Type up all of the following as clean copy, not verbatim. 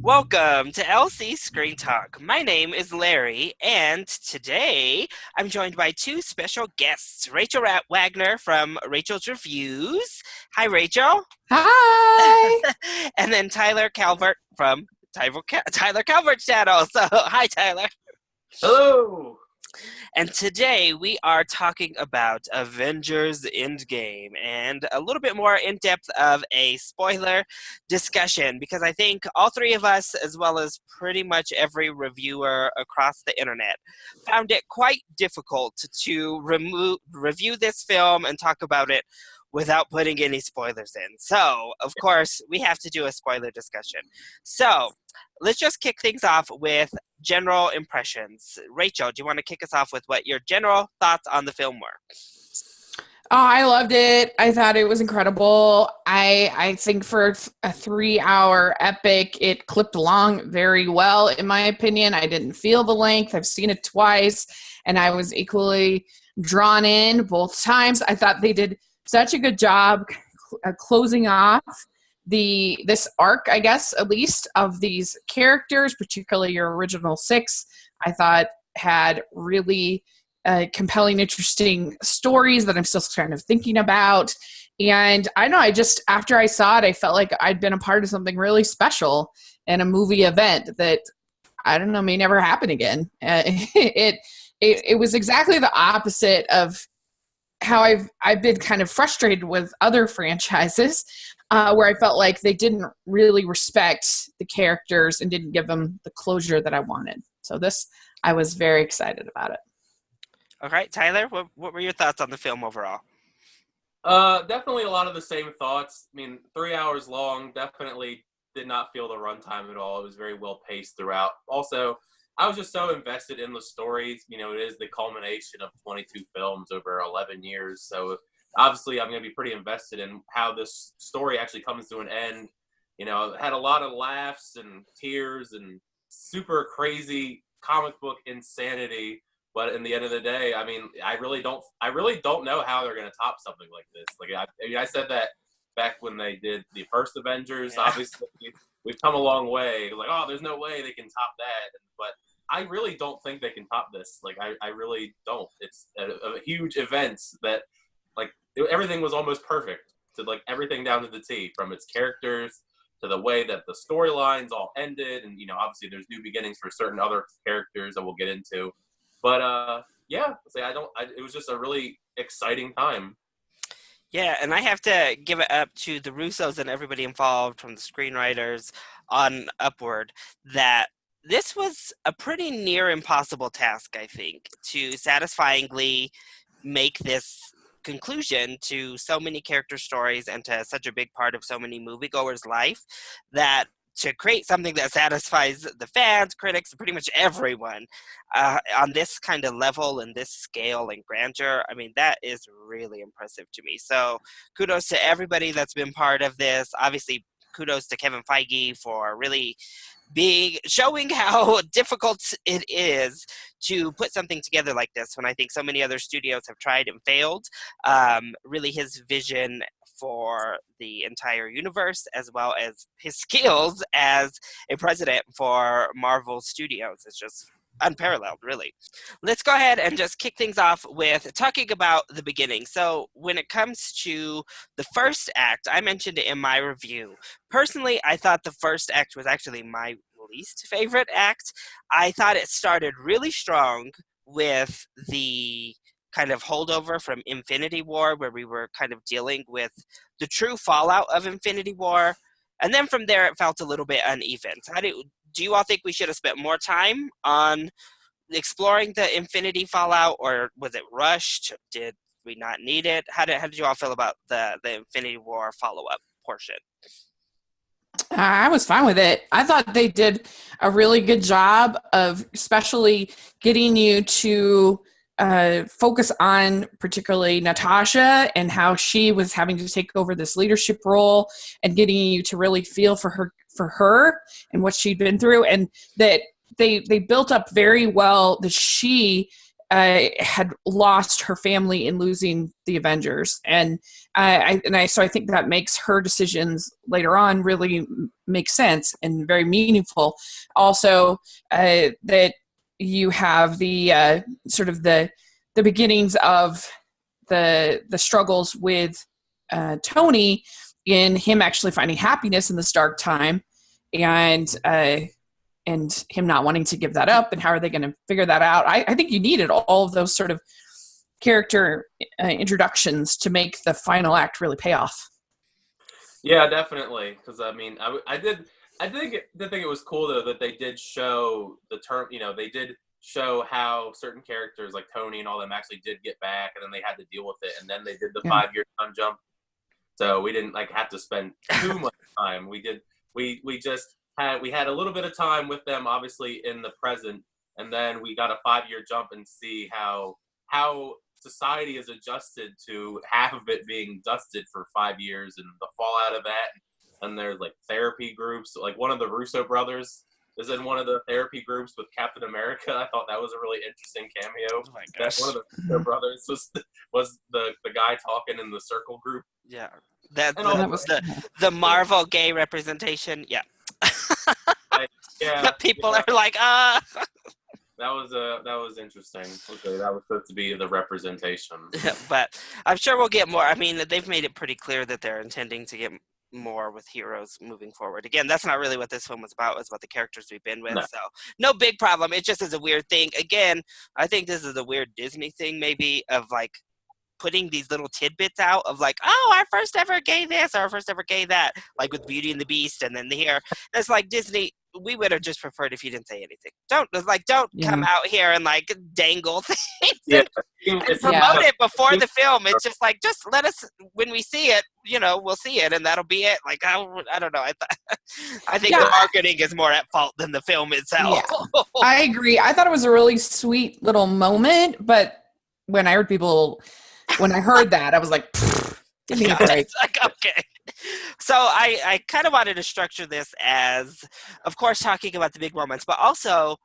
Welcome to LC Screen Talk. My name is Larry, and today I'm joined by two special guests, Rachel Wagner from Rachel's Reviews. Hi, Rachel. Hi. And then Tyler Calvert from Tyler Calvert's channel. So, hi, Tyler. Hello. And today we are talking about Avengers Endgame and a little bit more in depth of a spoiler discussion, because I think all three of us, as well as pretty much every reviewer across the internet, found it quite difficult to review this film and talk about it without putting any spoilers in. So, of course, we have to do a spoiler discussion. So, let's just kick things off with general impressions. Rachel, do you want to kick us off with what your general thoughts on the film were? Oh, I loved it. I thought it was incredible. I think for a 3-hour epic, it clipped along very well, in my opinion. I didn't feel the length. I've seen it twice, and I was equally drawn in both times. I thought they did such a good job closing off this arc, I guess, at least, of these characters, particularly your original 6. I thought had really compelling, interesting stories that I'm still kind of thinking about. And I know, after I saw it, I felt like I'd been a part of something really special in a movie event that, I don't know, may never happen again. It was exactly the opposite of how I've been kind of frustrated with other franchises, where I felt like they didn't really respect the characters and didn't give them the closure that I wanted. So I was very excited about it. All right, Tyler, what were your thoughts on the film overall? Definitely a lot of the same thoughts. I mean, 3 hours long, definitely did not feel the runtime at all. It was very well paced throughout. Also, I was just so invested in the stories. You know, it is the culmination of 22 films over 11 years. So obviously I'm going to be pretty invested in how this story actually comes to an end. You know, had a lot of laughs and tears and super crazy comic book insanity. But in the end of the day, I mean, I really don't know how they're going to top something like this. Like I said that back when they did the first Avengers. Yeah. Obviously, we've come a long way. Like, oh, there's no way they can top that. But I really don't think they can top this. Like, I really don't. It's a huge event that, like, everything was almost perfect. To like everything down to the T, from its characters to the way that the storylines all ended, and you know, obviously there's new beginnings for certain other characters that we'll get into. But yeah, it was just a really exciting time. Yeah, and I have to give it up to the Russos and everybody involved, from the screenwriters on upward, that this was a pretty near impossible task, I think, to satisfyingly make this conclusion to so many character stories and to such a big part of so many moviegoers' life, that to create something that satisfies the fans, critics, pretty much everyone on this kind of level and this scale and grandeur, I mean, that is really impressive to me. So kudos to everybody that's been part of this. Obviously, kudos to Kevin Feige for really showing how difficult it is to put something together like this, when I think so many other studios have tried and failed. Really, his vision for the entire universe, as well as his skills as a president for Marvel Studios, is just unparalleled, really. Let's go ahead and just kick things off with talking about the beginning. So when it comes to the first act, I mentioned it in my review. Personally, I thought the first act was actually my least favorite act. I thought it started really strong with the kind of holdover from Infinity War, where we were kind of dealing with the true fallout of Infinity War. And then from there, it felt a little bit uneven. So do you all think we should have spent more time on exploring the Infinity fallout, or was it rushed? Did we not need it? How did you all feel about the Infinity War follow-up portion? I was fine with it. I thought they did a really good job of especially getting you to focus on particularly Natasha and how she was having to take over this leadership role, and getting you to really feel for her and what she'd been through, and that they built up very well that she had lost her family in losing the Avengers, and so I think that makes her decisions later on really make sense and very meaningful. Also, that you have the sort of the beginnings of the struggles with Tony, in him actually finding happiness in this dark time, and him not wanting to give that up, and how are they going to figure that out? I think you needed all of those sort of character introductions to make the final act really pay off. Yeah, definitely. Because I did think it was cool though that they did show the term. They did show how certain characters like Tony and all them actually did get back, and then they had to deal with it, and then they did the 5-year time jump. So we didn't have to spend too much time. We had a little bit of time with them, obviously in the present, and then we got a 5-year jump and see how society is adjusted to half of it being dusted for 5 years and the fallout of that. And there's therapy groups. One of the Russo brothers is in one of the therapy groups with Captain America. I thought that was a really interesting cameo. Oh my gosh. One of the Russo brothers was the guy talking in the circle group. Yeah, that was the Marvel gay representation. Yeah. Yeah. People are like, ah. That was interesting. Okay, that was supposed to be the representation. Yeah, but I'm sure we'll get more. I mean, they've made it pretty clear that they're intending to get more with heroes moving forward. Again, that's not really what this film was about. It's about the characters we've been with. No. So no big problem. It just is a weird thing. Again, I think this is a weird Disney thing maybe of putting these little tidbits out of our first ever gay this or our first ever gay that, with Beauty and the Beast, and then here. It's Disney, we would have just preferred if you didn't say anything. Don't come out here and dangle things and promote it before the film. It's just just let us, when we see it, we'll see it and that'll be it. I don't know. I think the marketing is more at fault than the film itself. Yeah. I agree. I thought it was a really sweet little moment, but when I heard that, I was like, give me a break. Okay. So I kind of wanted to structure this as, of course, talking about the big moments, but also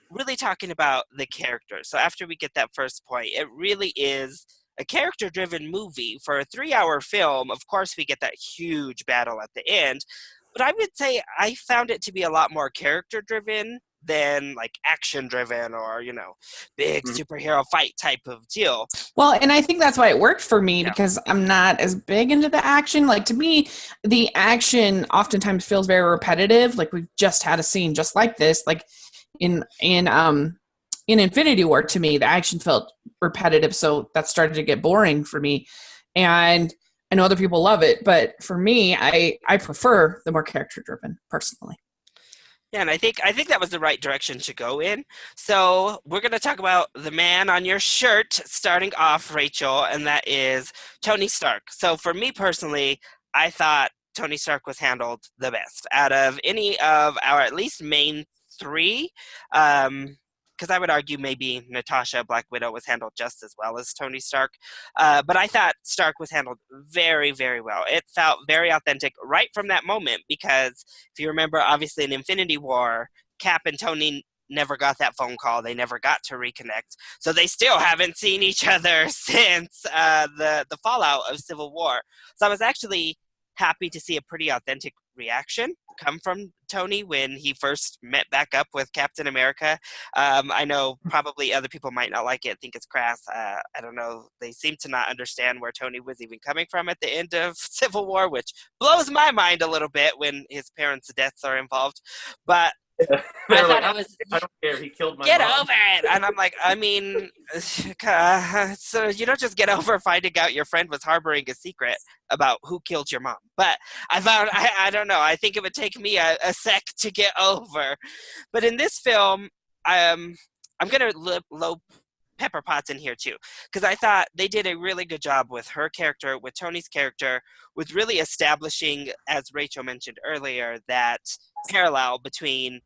really talking about the characters. So after we get that first point, it really is a character-driven movie. For a 3-hour film, of course, we get that huge battle at the end. But I would say I found it to be a lot more character-driven than action-driven or, big superhero fight type of deal. Well, and I think that's why it worked for me, because I'm not as big into the action. To me, the action oftentimes feels very repetitive. We've just had a scene just like this. In Infinity War, to me, the action felt repetitive, so that started to get boring for me. And I know other people love it, but for me, I prefer the more character-driven, personally. Yeah, and I think that was the right direction to go in. So we're going to talk about the man on your shirt, starting off, Rachel, and that is Tony Stark. So for me personally, I thought Tony Stark was handled the best out of any of our at least main three. Because I would argue maybe Natasha, Black Widow, was handled just as well as Tony Stark. But I thought Stark was handled very, very well. It felt very authentic right from that moment, because if you remember, obviously in Infinity War, Cap and Tony never got that phone call. They never got to reconnect. So they still haven't seen each other since the fallout of Civil War. So I was actually happy to see a pretty authentic reaction come from Tony when he first met back up with Captain America. I know probably other people might not like it, think it's crass. I don't know. They seem to not understand where Tony was even coming from at the end of Civil War, which blows my mind a little bit when his parents' deaths are involved. But I thought it was, I don't care. He killed my get mom. over it. And I'm like, so you don't just get over finding out your friend was harboring a secret about who killed your mom. But I don't know. I think it would take me a sec to get over. But in this film, I'm going to low Pepper Potts in here too, because I thought they did a really good job with her character, with Tony's character, with really establishing, as Rachel mentioned earlier, that parallel between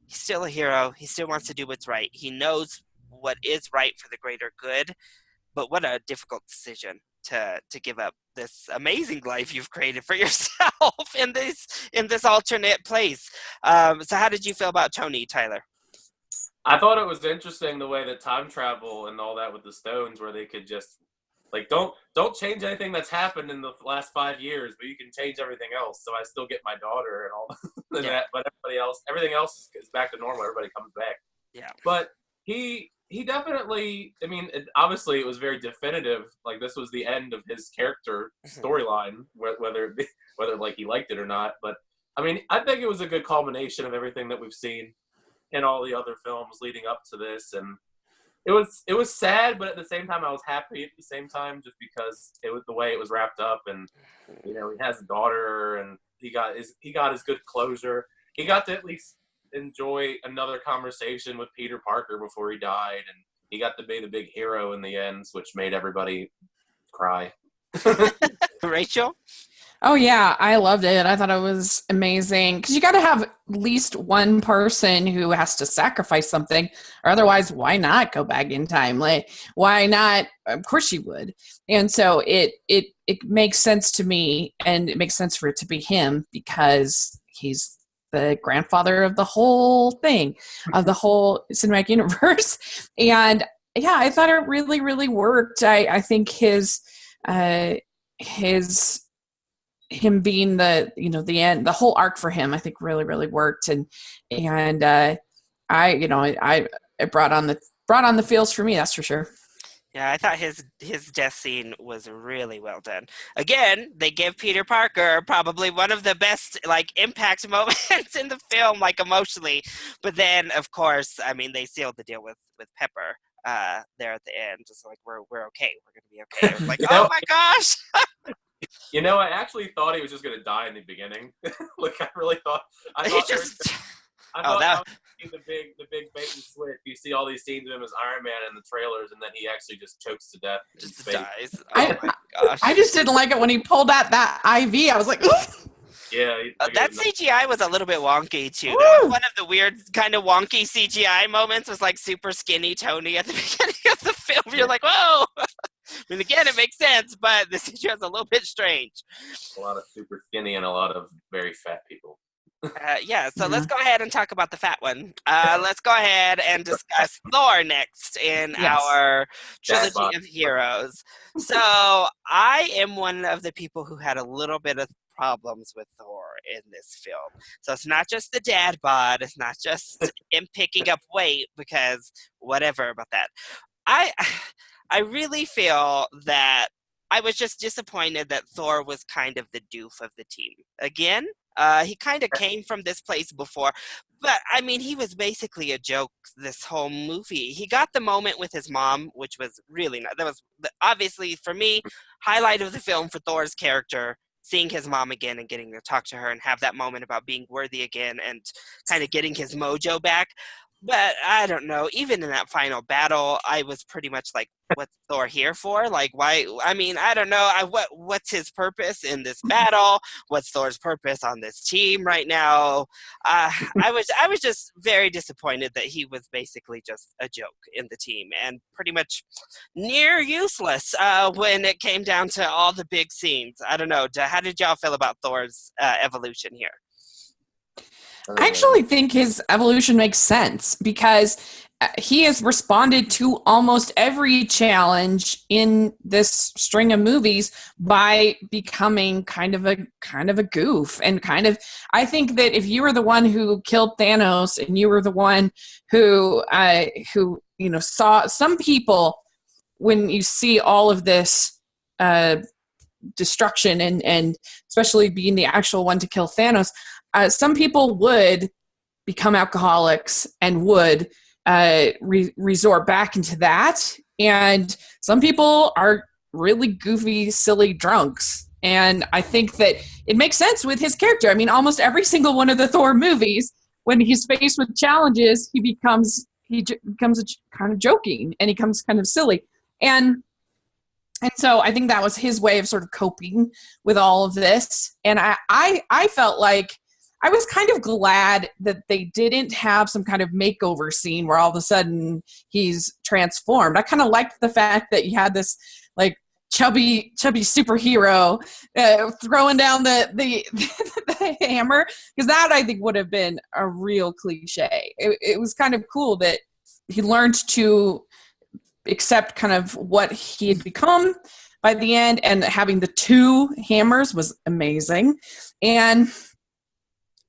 he's still a hero, he still wants to do what's right, he knows what is right for the greater good, but what a difficult decision to give up this amazing life you've created for yourself in this alternate place. So how did you feel about Tony, Tyler? I thought it was interesting the way that time travel and all that with the stones, where they could just like don't change anything that's happened in the last 5 years, but you can change everything else. So I still get my daughter and all and Yeah. that, but everything else is back to normal. Everybody comes back. Yeah. But he definitely. I mean, obviously, it was very definitive. Like this was the end of his character storyline, whether like he liked it or not. But I mean, I think it was a good culmination of everything that we've seen in all the other films leading up to this, and it was sad, but at the same time I was happy at the same time, just because it was the way it was wrapped up, and he has a daughter, and he got his good closure. He got to at least enjoy another conversation with Peter Parker before he died, and he got to be the big hero in the end, which made everybody cry. Rachel? Oh yeah, I loved it. I thought it was amazing because you got to have at least one person who has to sacrifice something, or otherwise, why not go back in time? Like, why not? Of course you would. And so it makes sense to me, and it makes sense for it to be him because he's the grandfather of the whole thing, of the whole cinematic universe. And yeah, I thought it really, really worked. I think his him being the end, the whole arc for him, I think really, really worked. And I it brought on the feels for me, that's for sure. Yeah, I thought his death scene was really well done. Again, they give Peter Parker probably one of the best like impact moments in the film, like emotionally. But then, of course, I mean, they sealed the deal with Pepper there at the end. Just like we're okay, we're gonna be okay. It was like, oh my gosh. I actually thought he was just gonna die in the beginning. Like I really thought. I He thought just. I Oh, thought that. that would be the big bait and switch. You see all these scenes of him as Iron Man in the trailers, and then he actually just chokes to death. Just in space. dies. Oh my gosh. I just didn't like it when he pulled out that IV. I was like, oof. Yeah, That CGI was a little bit wonky too. Woo! That was one of the weird, kind of wonky CGI moments. Was like super skinny Tony at the beginning of the film. You're like, whoa. I mean, again, it makes sense, but the CGI is a little bit strange. a lot of super skinny and a lot of very fat people. Yeah, so let's go ahead and talk about the fat one. Let's go ahead and discuss Thor next in our trilogy of heroes. So I am one of the people who had a little bit of problems with Thor in this film. So it's not just the dad bod, it's not just him picking up weight, because whatever about that. I really feel that I was just disappointed that Thor was kind of the doof of the team. Again, he kind of came from this place before, but I mean, he was basically a joke this whole movie. He got the moment with his mom, which was really nice. That was obviously, for me, highlight of the film for Thor's character, seeing his mom again and getting to talk to her and have that moment about being worthy again and kind of getting his mojo back. But I don't know, even in that final battle, I was pretty much like, what's Thor here for? Like, why? I mean, I don't know. What's his purpose in this battle? What's Thor's purpose on this team right now? I was just very disappointed that he was basically just a joke in the team and pretty much near useless when it came down to all the big scenes. I don't know. How did y'all feel about Thor's evolution here? I actually think his evolution makes sense because he has responded to almost every challenge in this string of movies by becoming kind of a goof, and I think that if you were the one who killed Thanos and you were the one who saw some people, when you see all of this destruction and especially being the actual one to kill Thanos, some people would become alcoholics and would resort back into that. And some people are really goofy, silly drunks. And I think that it makes sense with his character. I mean, almost every single one of the Thor movies, when he's faced with challenges, he becomes kind of joking and he becomes kind of silly. And so I think that was his way of sort of coping with all of this. And I felt like I was kind of glad that they didn't have some kind of makeover scene where all of a sudden he's transformed. I kind of liked the fact that you had this like chubby superhero throwing down the hammer, because that I think would have been a real cliche. It was kind of cool that learned to accept kind of what he had become by the end, and having the two hammers was amazing. And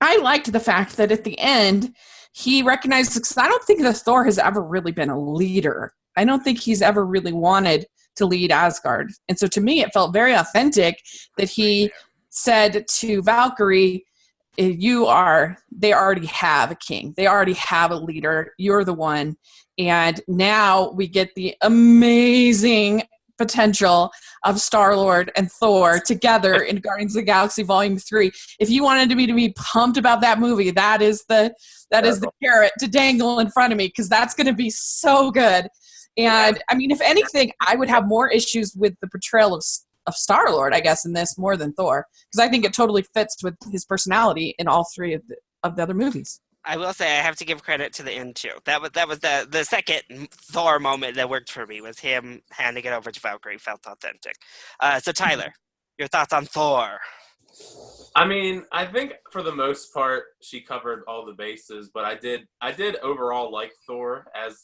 I liked the fact that at the end he recognized, because I don't think that Thor has ever really been a leader. I don't think he's ever really wanted to lead Asgard. And so to me, it felt very authentic that he said to Valkyrie, they already have a king. They already have a leader. You're the one. And now we get the amazing potential of Star-Lord and Thor together in Guardians of the Galaxy Volume 3. If you wanted me to be pumped about that movie, that is the carrot to dangle in front of me, because that's going to be so good. And I mean, if anything, I would have more issues with the portrayal of Star-Lord, I guess, in this more than Thor, because I think it totally fits with his personality in all three of the other movies. I will say I have to give credit to the end too. That was the second Thor moment that worked for me, was him handing it over to Valkyrie. Felt authentic. So Tyler, your thoughts on Thor? I mean, I think for the most part she covered all the bases, but I did overall like Thor as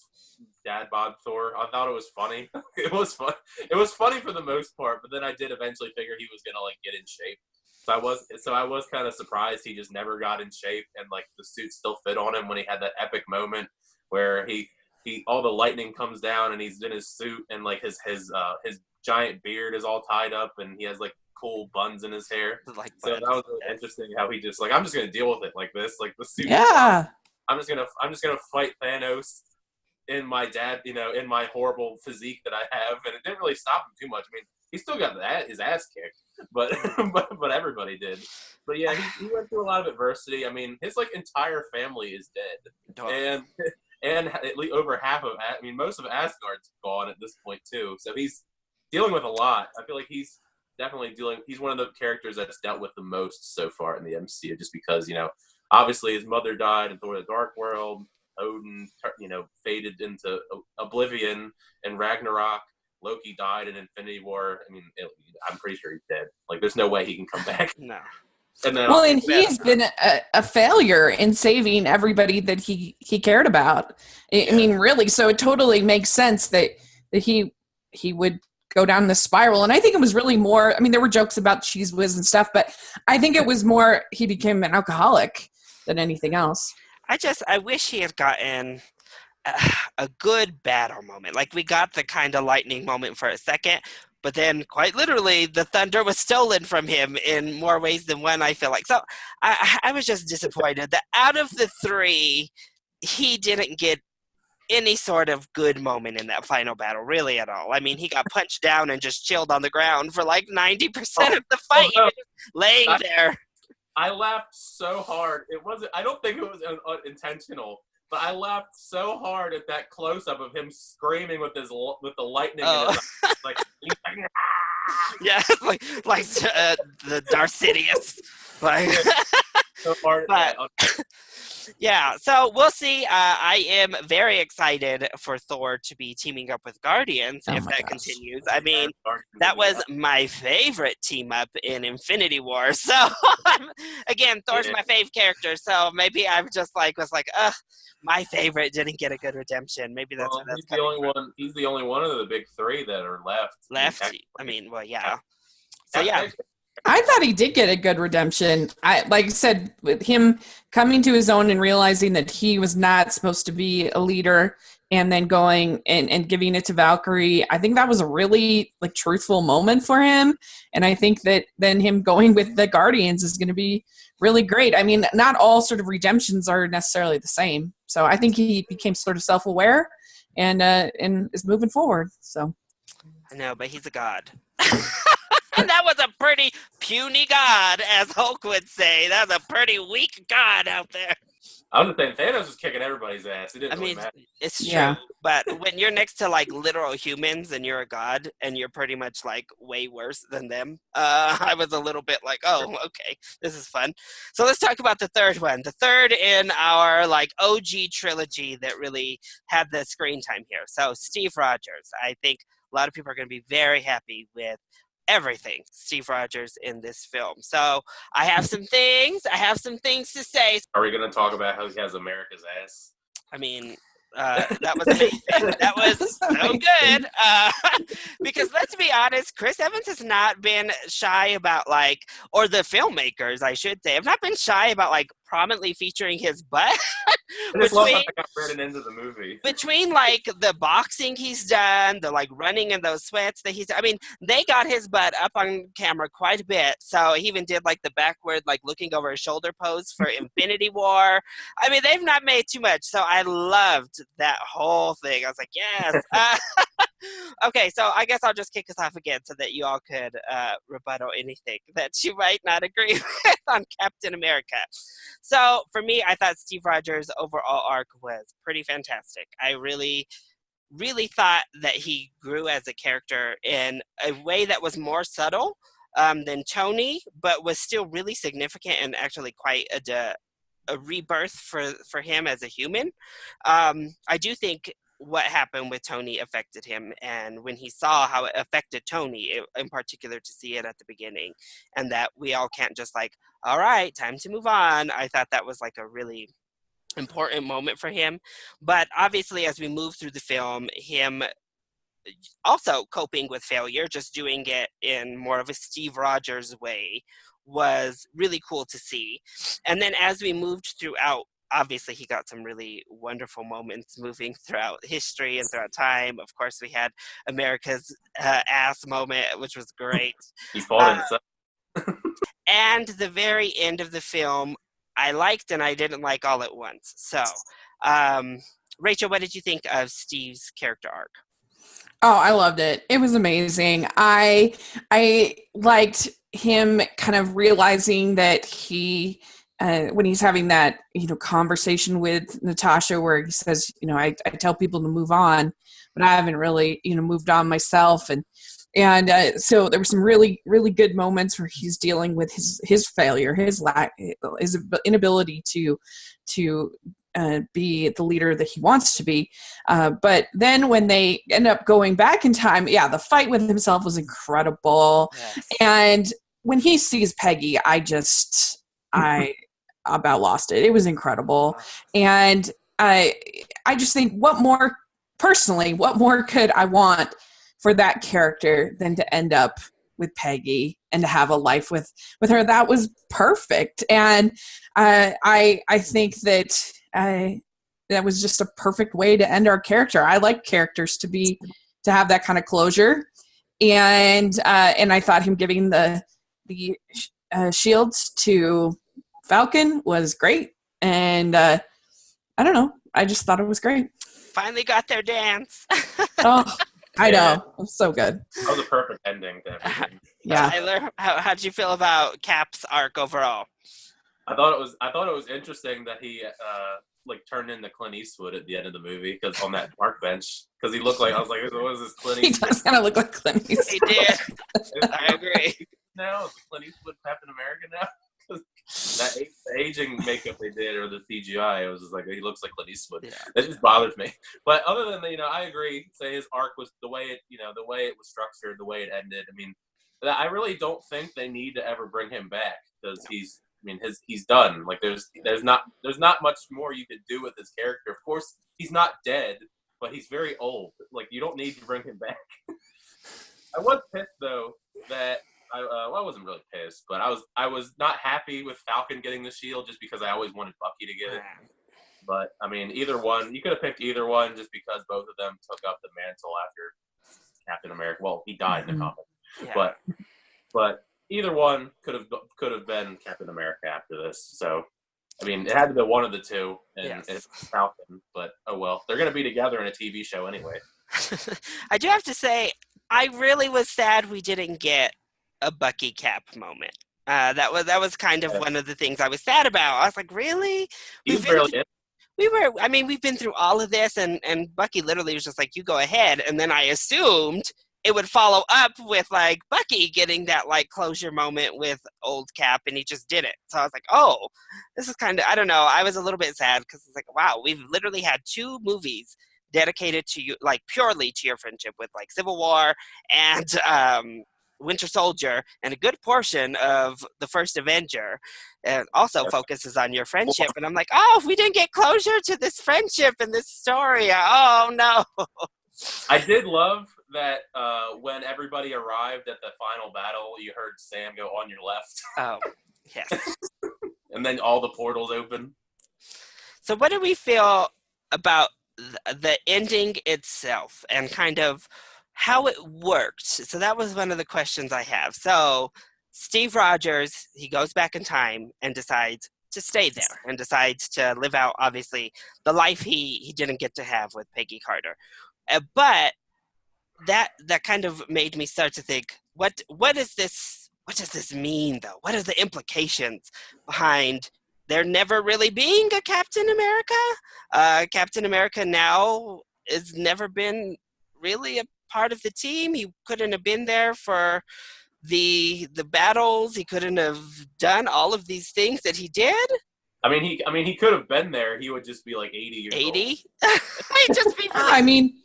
Dad Bod Thor. I thought it was funny. It was fun. It was funny for the most part, but then I did eventually figure he was gonna like get in shape. So I was kind of surprised he just never got in shape, and like the suit still fit on him when he had that epic moment where he all the lightning comes down and he's in his suit, and like his giant beard is all tied up and he has like cool buns in his hair. Like, so that was really interesting how he just like, I'm just gonna deal with it like this, like the suit. Yeah. I'm just gonna fight Thanos in my in my horrible physique that I have, and it didn't really stop him too much. I mean, he still got his ass kicked, but but everybody did. But yeah, he went through a lot of adversity. I mean, his like entire family is dead, and at least over half of, I mean, most of Asgard's gone at this point too. So he's dealing with a lot. I feel like he's definitely he's one of the characters that's dealt with the most so far in the MCU, just because obviously his mother died in Thor: The Dark World. Odin, faded into oblivion in Ragnarok. Loki died in Infinity War. I mean, I'm pretty sure he's dead. Like, there's no way he can come back. No. And then, and he's been a failure in saving everybody that he cared about. I mean, really. So it totally makes sense that he would go down this spiral. And I think it was really more, I mean, there were jokes about cheese whiz and stuff, but I think it was more he became an alcoholic than anything else. I wish he had gotten a good battle moment. Like, we got the kind of lightning moment for a second, but then quite literally the thunder was stolen from him in more ways than one, I feel like. So I was just disappointed that out of the three, he didn't get any sort of good moment in that final battle, really, at all. I mean, he got punched down and just chilled on the ground for like 90% of the fight. He was just laying there. I laughed so hard. I don't think it was intentional, but I laughed so hard at that close-up of him screaming with the lightning in his eyes. Like, yeah, like the Darth Sidious. Like, so hard at that. Yeah, so we'll see. I am very excited for Thor to be teaming up with Guardians if that continues. I mean, that was my favorite team up in Infinity War. So, again, Thor's my fave character. So maybe I was like, ugh, my favorite didn't get a good redemption. Maybe that's what that's he's the only one. He's the only one of the big three that are left. I mean, well, yeah. So yeah. I thought he did get a good redemption. Like I said, with him coming to his own and realizing that he was not supposed to be a leader, and then going and giving it to Valkyrie, I think that was a really like truthful moment for him. And I think that then him going with the Guardians is going to be really great. I mean, not all sort of redemptions are necessarily the same. So I think he became sort of self-aware and is moving forward. So I know, but he's a god. That was a pretty puny god, as Hulk would say. That was a pretty weak god out there. I was saying Thanos was kicking everybody's ass. It didn't really matter. It's true. But when you're next to like literal humans and you're a god and you're pretty much like way worse than them, I was a little bit like, oh, okay, this is fun. So let's talk about the third one. The third in our like OG trilogy that really had the screen time here. So Steve Rogers. I think a lot of people are going to be very happy with everything Steve Rogers in this film. So I have some things to say. Are we going to talk about how he has America's ass? I mean, That was amazing. That was so good. Because let's be honest, Chris Evans has not been shy about or the filmmakers, I should say, have not been shy about prominently featuring his butt. I just love how between they got written into the movie. between the boxing he's done, the running in those sweats that he's done. I mean, they got his butt up on camera quite a bit. So he even did the backward looking over his shoulder pose for Infinity War. I mean, they've not made too much. So I loved that whole thing. I was like, yes. Okay, so I guess I'll just kick us off again so that you all could rebuttal anything that you might not agree with on Captain America. So for me, I thought Steve Rogers' overall arc was pretty fantastic. I really, really thought that he grew as a character in a way that was more subtle than Tony, but was still really significant and actually quite a rebirth for him as a human. I do think what happened with Tony affected him, and when he saw how it affected Tony in particular, to see it at the beginning, and that we all can't just all right, time to move on. I thought that was a really important moment for him. But obviously, as we move through the film, him also coping with failure, just doing it in more of a Steve Rogers way, was really cool to see. And then as we moved throughout, obviously he got some really wonderful moments moving throughout history and throughout time. Of course, we had America's ass moment, which was great. He fought himself. And the very end of the film, I liked and I didn't like all at once. So, Rachel, what did you think of Steve's character arc? Oh, I loved it. It was amazing. I liked him kind of realizing that he, when he's having that, conversation with Natasha, where he says, I tell people to move on, but I haven't really, moved on myself. And so there were some really, really good moments where he's dealing with his failure, his inability to be the leader that he wants to be. But then when they end up going back in time, the fight with himself was incredible. Yes. And when he sees Peggy, I about lost it. It was incredible. And I just think what more could I want for that character than to end up with Peggy and to have a life with her? That was perfect. And I think that that was just a perfect way to end our character. I like characters to have that kind of closure. And I thought him giving the shields to Falcon was great. And I don't know. I just thought it was great. Finally got their dance. Oh, I know. It was so good. That was a perfect ending to everything. Yeah. Tyler, how'd you feel about Cap's arc overall? I thought it was interesting that he turned into Clint Eastwood at the end of the movie, because on that park bench, because he looked like, I was like, what is this Clint Eastwood? He does kind of look like Clint Eastwood. He did. I agree. Now is Clint Eastwood Captain America now? The aging makeup they did, or the CGI, it was just he looks like Clint Eastwood. Yeah. That just bothers me. But other than that, I agree. Say his arc was the way it was structured, the way it ended. I mean, I really don't think they need to ever bring him back, because he's done. There's not much more you could do with his character. Of course, he's not dead, but he's very old. You don't need to bring him back. I was pissed though that I wasn't really pissed, but I was not happy with Falcon getting the shield, just because I always wanted Bucky to get it. But I mean, either one, you could have picked either one, just because both of them took up the mantle after Captain America. Well, he died in the comic, yeah. But either one could have been Captain America after this. So I mean, it had to be one of the two, and it's Falcon. But oh well, they're going to be together in a TV show anyway. I do have to say, I really was sad we didn't get a Bucky Cap moment. That was kind of one of the things I was sad about. I was like, really? We've been through all of this, and Bucky literally was just like, you go ahead. And then I assumed it would follow up with Bucky getting that closure moment with old Cap, and he just didn't. So I was like, oh, this is kind of, I don't know. I was a little bit sad, because it's wow, we've literally had 2 movies dedicated to you, purely to your friendship, with Civil War and Winter Soldier and a good portion of the first Avenger, and also focuses on your friendship. And I'm like, oh, we didn't get closure to this friendship in this story. Oh no. I did love that when everybody arrived at the final battle, you heard Sam go on your left. Oh, yes. And then all the portals open. So what do we feel about the ending itself and kind of how it worked? So that was one of the questions I have. So Steve Rogers, he goes back in time and decides to stay there and decides to live out, obviously, the life he didn't get to have with Peggy Carter. But that kind of made me start to think, what is this? What does this mean, though? What are the implications behind there never really being a Captain America? Captain America now has never been really a part of the team. He couldn't have been there for the battles. He couldn't have done all of these things that he did. He could have been there. He would just be like 80 years 80? old. He'd just be really... I mean,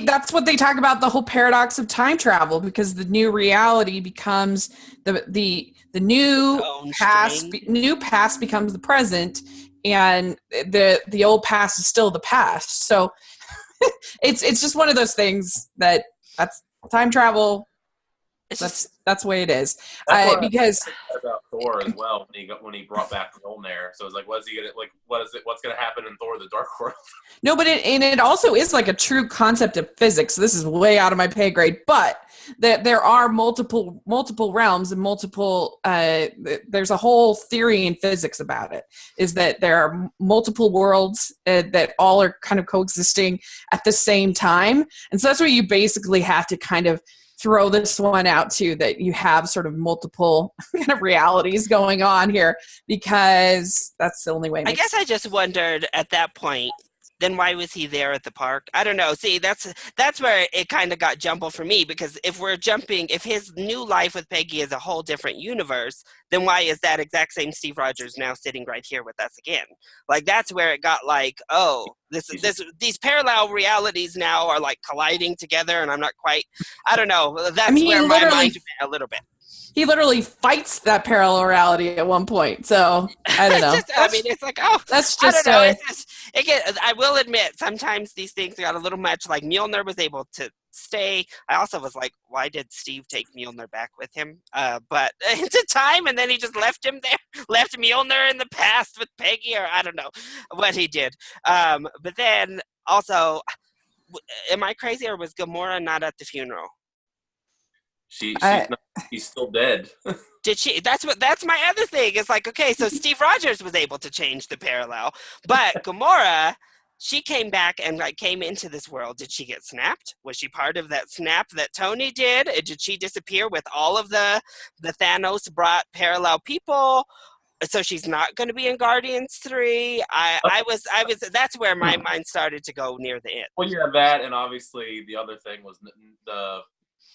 that's what they talk about, the whole paradox of time travel, because the new reality becomes the new past. New past becomes the present, and the old past is still the past. So it's just one of those things that's time travel. That's the way it is. Because about Thor as well when he brought back Mjolnir. So it's like, what's gonna happen in Thor: The Dark World? No, but it also is like a true concept of physics. This is way out of my pay grade, but that there are multiple realms and multiple. There's a whole theory in physics about it. Is that there are multiple worlds that all are kind of coexisting at the same time, and so that's where you basically have to kind of throw this one out too, that you have sort of multiple kind of realities going on here, because that's the only way. I guess I just wondered at that point, then why was he there at the park? I don't know. See, that's where it kind of got jumbled for me, because if his new life with Peggy is a whole different universe, then why is that exact same Steve Rogers now sitting right here with us again? Like, that's where it got like, oh, these parallel realities now are like colliding together, and I'm not quite, I don't know. That's where my mind went a little bit. He literally fights that parallel reality at one point. So I don't know. It's like, oh, that's just. I don't know. I will admit, sometimes these things got a little much. Like Mjolnir was able to stay. I also was like, why did Steve take Mjolnir back with him? But into time, and then he just left him there, left Mjolnir in the past with Peggy, or I don't know what he did. But then also, am I crazy, or was Gamora not at the funeral? He's still dead. Did she? That's my other thing. It's like, okay, so Steve Rogers was able to change the parallel, but Gamora, she came back and like came into this world. Did she get snapped? Was she part of that snap that Tony did? Did she disappear with all of the Thanos brought parallel people? So she's not going to be in Guardians 3. I was. That's where my mind started to go near the end. Well, yeah, that, and obviously the other thing was the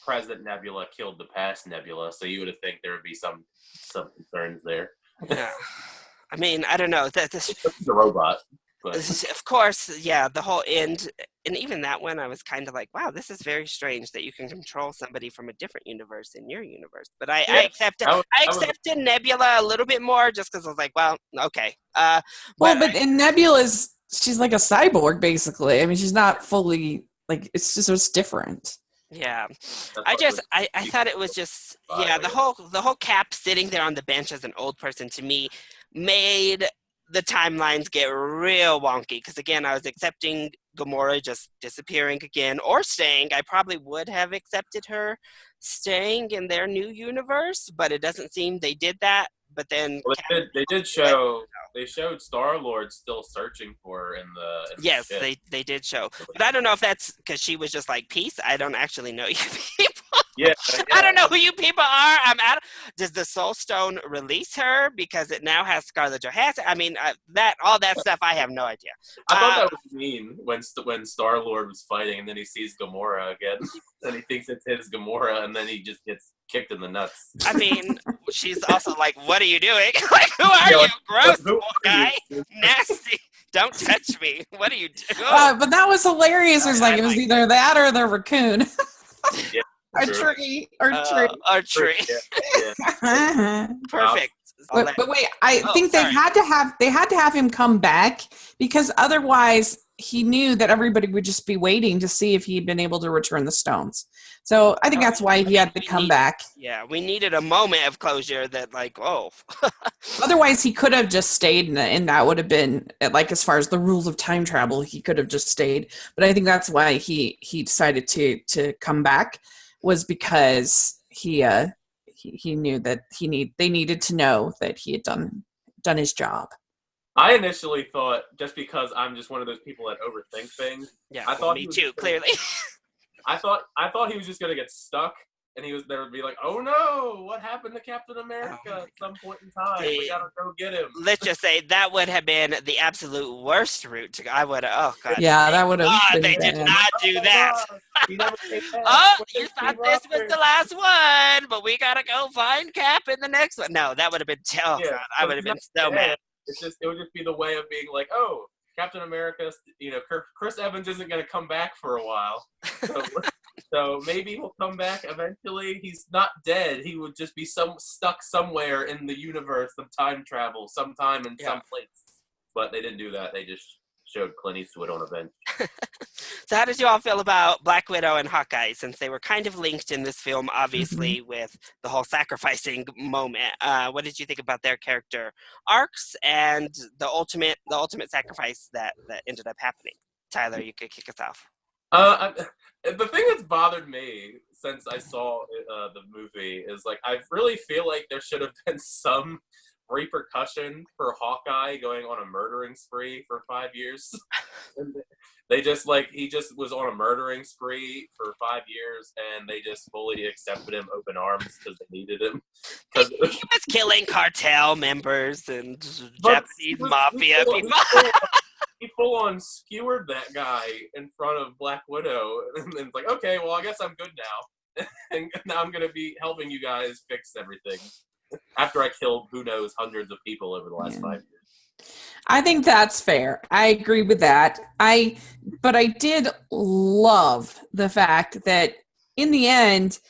President Nebula killed the past Nebula, so you would think there would be some concerns there. Yeah, I mean, I don't know. He's a robot. But. Of course, yeah, the whole end, and even that one, I was kind of like, wow, this is very strange that you can control somebody from a different universe in your universe. But I accepted Nebula a little bit more, just because I was like, well, okay. And Nebula's, she's like a cyborg, basically. I mean, she's not fully, like, it's different. Yeah, I thought it was just, yeah, the whole Cap sitting there on the bench as an old person, to me, made the timelines get real wonky, because again, I was accepting Gamora just disappearing again or staying. I probably would have accepted her staying in their new universe, but it doesn't seem they did that. But then they showed Star-Lord still searching for her in the yes, they did show, but I don't know if that's because she was just like, peace, I don't actually know you people. Yeah. I don't know who you people are. I'm out. Does the Soul Stone release her because it now has Scarlett Johansson? I mean, all that stuff, I have no idea. I thought that was mean when Star-Lord was fighting, and then he sees Gamora again, and he thinks it's his Gamora, and then he just gets kicked in the nuts. I mean, she's also like, what are you doing? Like, who are you? Gross guy. Nasty. Don't touch me. What are you doing? But that was hilarious. It was either that or the raccoon. Yeah. Archery. Archery. Archery. Yeah. Perfect. But wait, I think sorry. they had to have him come back because otherwise he knew that everybody would just be waiting to see if he'd been able to return the stones. So I think that's why he had to come back. Yeah, we needed a moment of closure that, like, oh. Otherwise, he could have just stayed, and that would have been, like, as far as the rules of time travel, he could have just stayed. But I think that's why he decided to come back, was because he knew that they needed to know that he had done his job. I initially thought, just because I'm just one of those people that overthink things. Yeah, I thought me too. Clearly. I thought he was just gonna get stuck, and there would be like, oh no, what happened to Captain America at some point in time? We gotta go get him. Let's just say that would have been the absolute worst route to go. I would have. Oh God. Yeah, that would have. God, they did not do that. Oh, you thought this was the last one, but we gotta go find Cap in the next one. No, that would have been. Oh God, I would have been so mad. It would just be the way of being like, oh, Captain America, Chris Evans isn't going to come back for a while. So maybe he'll come back eventually. He's not dead. He would just be stuck somewhere in the universe of time travel sometime in some place. But they didn't do that. They just showed Clint Eastwood on a bench. So how did you all feel about Black Widow and Hawkeye, since they were kind of linked in this film, obviously, with the whole sacrificing moment? What did you think about their character arcs and the ultimate sacrifice that ended up happening? Tyler, you could kick us off. The thing that's bothered me since I saw the movie is, like, I really feel like there should have been some repercussion for Hawkeye going on a murdering spree for 5 years. They just, like, he just was on a murdering spree for 5 years, and they just fully accepted him open arms because they needed him. He was killing cartel members and Japanese mafia people. He full on skewered that guy in front of Black Widow, and it's like, okay, well, I guess I'm good now, and now I'm gonna be helping you guys fix everything after I killed who knows hundreds of people over the last 5 years. I think that's fair. I agree with that. But I did love the fact that in the end,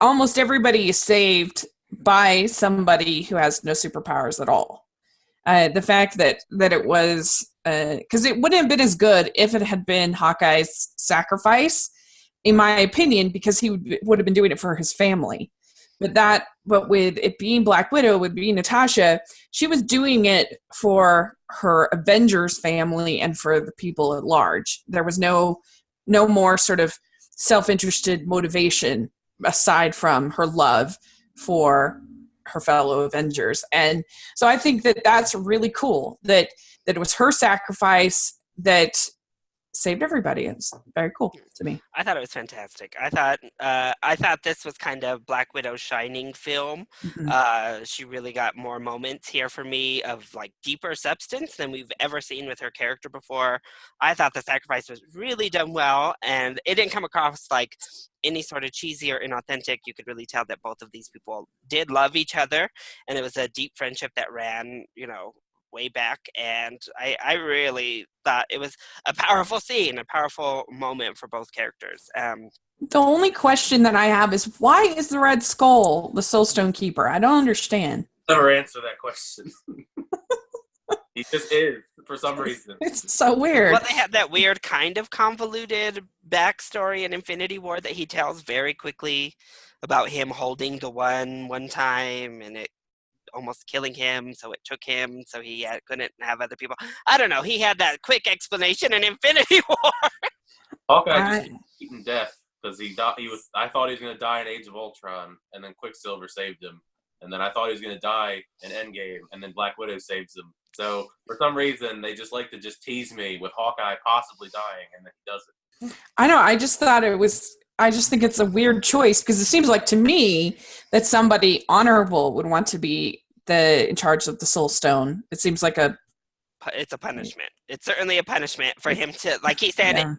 almost everybody is saved by somebody who has no superpowers at all. The fact that it was, because it wouldn't have been as good if it had been Hawkeye's sacrifice, in my opinion, because he would have been doing it for his family. But with it being Black Widow, with being Natasha, she was doing it for her Avengers family and for the people at large. There was no more sort of self-interested motivation aside from her love for her fellow Avengers. And so I think that that's really cool that it was her sacrifice that saved everybody. It's very cool to me. I thought it was fantastic. I thought this was kind of Black Widow's shining film. Mm-hmm. She really got more moments here for me of, like, deeper substance than we've ever seen with her character before. I thought the sacrifice was really done well, and it didn't come across like any sort of cheesy or inauthentic. You could really tell that both of these people did love each other, and it was a deep friendship that ran, way back, and I really thought it was a powerful scene, a powerful moment for both characters. The only question that I have is, why is the Red Skull the Soul Stone Keeper? I don't understand. Never answer that question. He just is, for some reason. It's so weird. Well, they have that weird kind of convoluted backstory in Infinity War that he tells very quickly about him holding the one time, and it almost killing him, so it took him, so he couldn't have other people. I don't know. He had that quick explanation in Infinity War. Hawkeye just beaten death because I thought he was going to die in Age of Ultron, and then Quicksilver saved him, and then I thought he was going to die in Endgame, and then Black Widow saves him. So for some reason, they just like to just tease me with Hawkeye possibly dying, and then he doesn't. I know. I just think it's a weird choice, because it seems like to me that somebody honorable would want to be in charge of the Soul Stone. It seems like it's a punishment. It's certainly a punishment for him to, like he said,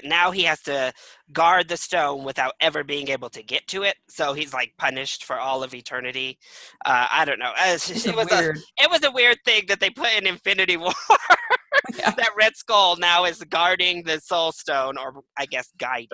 now he has to guard the stone without ever being able to get to it. So he's, like, punished for all of eternity. I don't know. It was a weird thing that they put in Infinity War. That Red Skull soul now is guarding the soul stone, or I guess guiding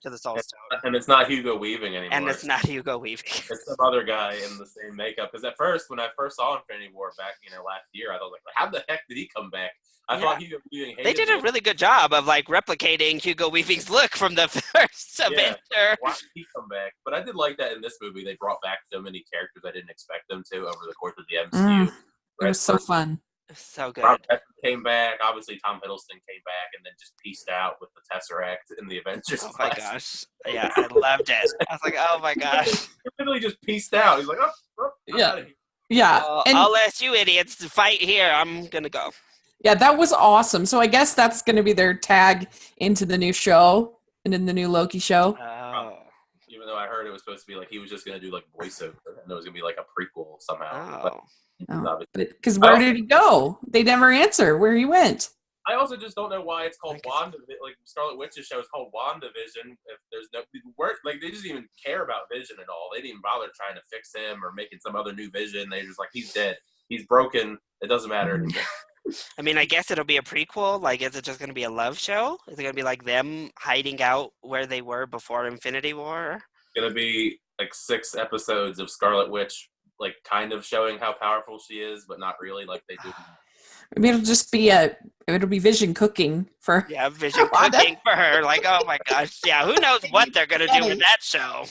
to the soul stone. And it's not Hugo Weaving anymore. And it's not Hugo Weaving. It's some other guy in the same makeup. Because at first, when I first saw Infinity War back, last year, I was like, how the heck did he come back? I thought Hugo Weaving hated They did a really good job of like replicating Hugo Weaving's look from the first Avenger. Why did he come back? But I did like that in this movie. They brought back so many characters I didn't expect them to over the course of the MCU. It was so fun. So good. Robert Redford came back. Obviously, Tom Hiddleston came back and then just pieced out with the Tesseract in the Avengers. Oh my gosh. Yeah, I loved it. I was like, oh my gosh. He literally just pieced out. He's like, I'm out of here. Yeah. I'll let you idiots fight here. I'm going to go. Yeah, that was awesome. So I guess that's going to be their tag into the new show and in the new Loki show. Oh. Even though I heard it was supposed to be like he was just going to do like voiceover and it was going to be like a prequel somehow. Because where did he go? They never answer where he went. I also just don't know why it's called WandaVision. Like Scarlet Witch's show is called WandaVision. If there's no like, they just even care about Vision at all. They didn't even bother trying to fix him or making some other new Vision. They just like he's dead, he's broken. It doesn't matter anymore. I mean, I guess it'll be a prequel. Like, is it just going to be a love show? Is it going to be like them hiding out where they were before Infinity War? It's going to be like 6 episodes of Scarlet Witch, like kind of showing how powerful she is, but not really like they do. Maybe it'll just be it'll be Vision cooking for Vision cooking for her. Like, oh my gosh. Yeah, who knows what they're going to do in that show.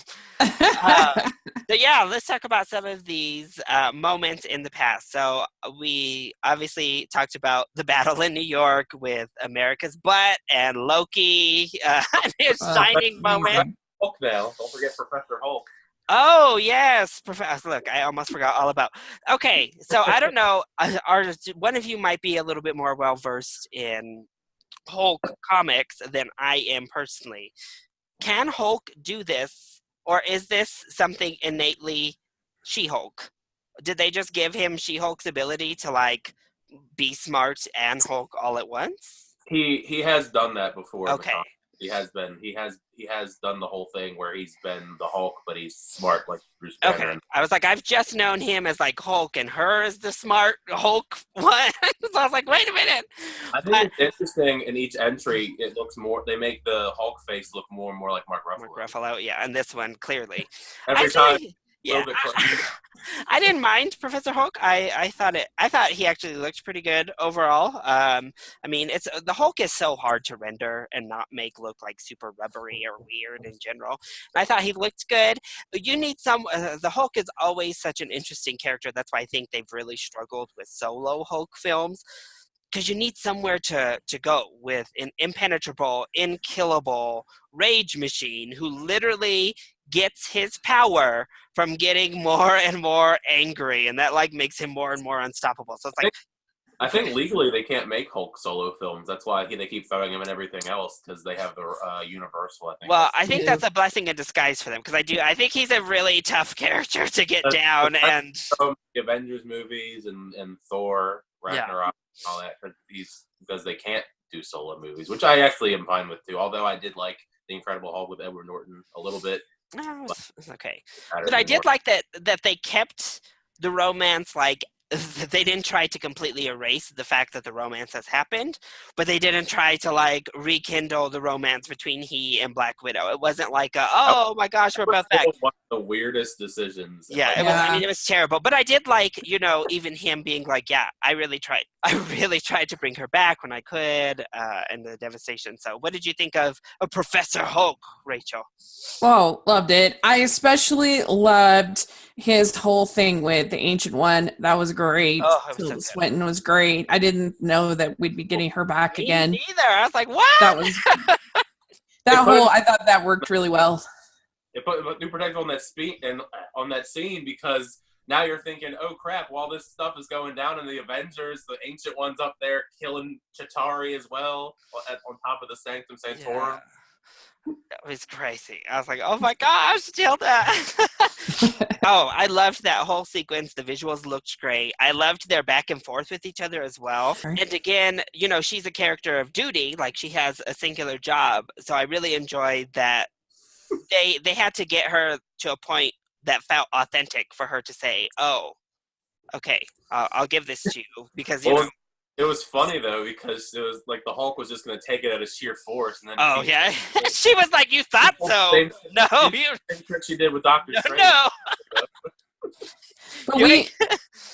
So yeah, let's talk about some of these moments in the past. So we obviously talked about the battle in New York with America's butt and Loki and his shining moment. Hulk now. Don't forget Professor Hulk. Oh, yes. Look, I almost forgot all about. Okay, so I don't know. One of you might be a little bit more well-versed in Hulk comics than I am personally. Can Hulk do this, or is this something innately She-Hulk? Did they just give him She-Hulk's ability to, like, be smart and Hulk all at once? He has done that before. Okay. He has done the whole thing where he's been the Hulk, but he's smart like Bruce Banner. Okay. I was like, I've just known him as like Hulk, and her as the smart Hulk one. So I was like, wait a minute. I think it's interesting in each entry. It looks more. They make the Hulk face look more and more like Mark Ruffalo. Mark Ruffalo, yeah, and this one clearly. Every time. Yeah, I didn't mind Professor Hulk. I thought he actually looked pretty good overall. I mean, the Hulk is so hard to render and not make look like super rubbery or weird in general. And I thought he looked good. You need the Hulk is always such an interesting character. That's why I think they've really struggled with solo Hulk films. Because you need somewhere to go with an impenetrable, unkillable rage machine who literally gets his power from getting more and more angry, and that like makes him more and more unstoppable. So it's like, I think legally they can't make Hulk solo films. That's why they keep throwing him in everything else because they have the Universal. I think. Well, I think that's a blessing in disguise for them because I think he's a really tough character to get down. And the Avengers movies and Thor, Ragnarok, and all that because they can't do solo movies, which I actually am fine with too. Although I did like the Incredible Hulk with Edward Norton a little bit. It's okay, but I did like that they kept the romance like. They didn't try to completely erase the fact that the romance has happened, but they didn't try to like rekindle the romance between he and Black Widow. It wasn't like oh my gosh, we're both back. One of the weirdest decisions. Yeah, it was. I mean, it was terrible. But I did like, even him being like, yeah, I really tried to bring her back when I could, and the devastation. So, what did you think of Professor Hulk, Rachel? Oh, loved it. I especially loved his whole thing with the Ancient One. That was great. Oh, it was Tilda Swinton was great. I didn't know that we'd be getting her back Me again. neither. I was like, what? That was I thought that worked really well. It put new protective on that scene because now you're thinking, oh crap, while this stuff is going down in the Avengers, the Ancient One's up there killing Chitauri as well on top of the Sanctum Sanctorum. Yeah. That was crazy. I was like, oh my gosh, Tilda. Oh, I loved that whole sequence. The visuals looked great. I loved their back and forth with each other as well. And again, she's a character of duty. Like, she has a singular job. So I really enjoyed that they had to get her to a point that felt authentic for her to say, oh, okay, I'll give this to you. Because, It It was funny though because it was like the Hulk was just going to take it at a sheer force, and then Oh yeah, she was like, "You thought so? No, same trick she did with Doctor Strange. No." But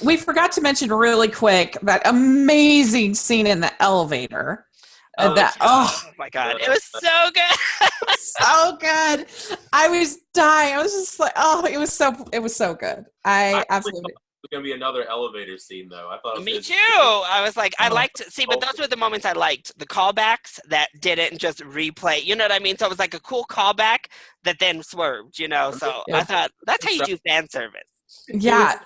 we forgot to mention really quick that amazing scene in the elevator. Oh my God, it was so good. So good. I was dying. I was just like, it was so good. I absolutely. It's gonna be another elevator scene, though. I thought. Me too. I was like, I liked. See, but those were the moments I liked. The callbacks that didn't just replay. You know what I mean? So it was like a cool callback that then swerved. You know, so I thought that's how you do fan service. Yeah.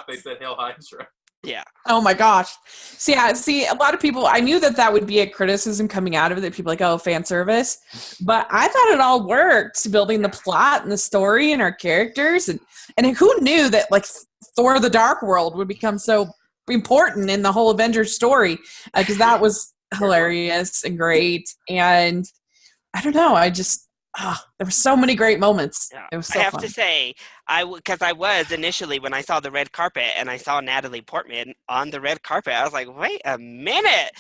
They said Hail Hydra. Yeah. Oh my gosh. See, a lot of people, I knew that would be a criticism coming out of it, that people like, oh, fan service. But I thought it all worked, building the plot and the story and our characters. And who knew that, like, Thor the Dark World would become so important in the whole Avengers story? Because that was hilarious and great. And I don't know, there were so many great moments. Yeah. It was so I have fun. to say, because I was initially, when I saw the red carpet and I saw Natalie Portman on the red carpet, I was like, wait a minute.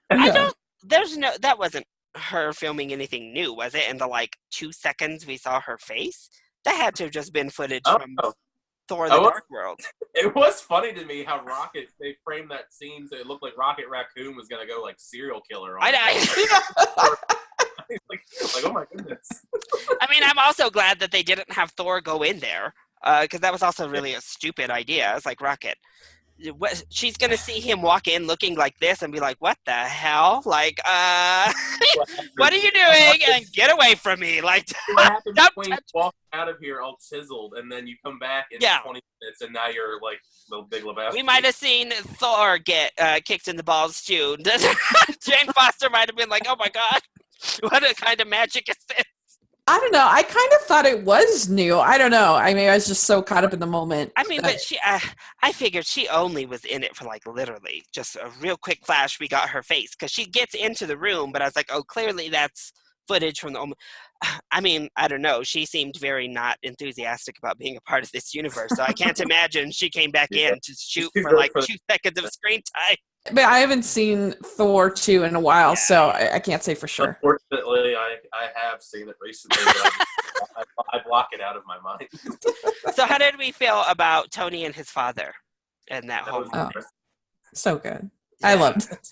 That wasn't her filming anything new, was it? In the like 2 seconds we saw her face? That had to have just been footage from Thor the Dark World. It was funny to me how they framed that scene so it looked like Rocket Raccoon was going to go like serial killer on like, oh my goodness. I mean, I'm also glad that they didn't have Thor go in there, because that was also really a stupid idea. It's like, Rocket, she's going to see him walk in looking like this and be like, what the hell? Like, what are you doing? And get away from me. Like, what happens when you walk out of here all chiseled and then you come back in 20 minutes and now you're like little Big Lebowski? We might have seen Thor get kicked in the balls too. Jane Foster might have been like, oh my God. What kind of magic is this? I don't know. I kind of thought it was new. I don't know. I mean, I was just so caught up in the moment. I mean, but I figured she only was in it for like literally just a real quick flash. We got her face because she gets into the room, but I was like, oh, clearly that's footage from the. I mean, I don't know. She seemed very not enthusiastic about being a part of this universe, so I can't imagine she came back in to shoot for like 2 seconds of screen time. But I haven't seen Thor 2 in a while, so I can't say for sure. Unfortunately, I have seen it recently, but I block it out of my mind. So how did we feel about Tony and his father and that whole so good. Yeah. I loved it.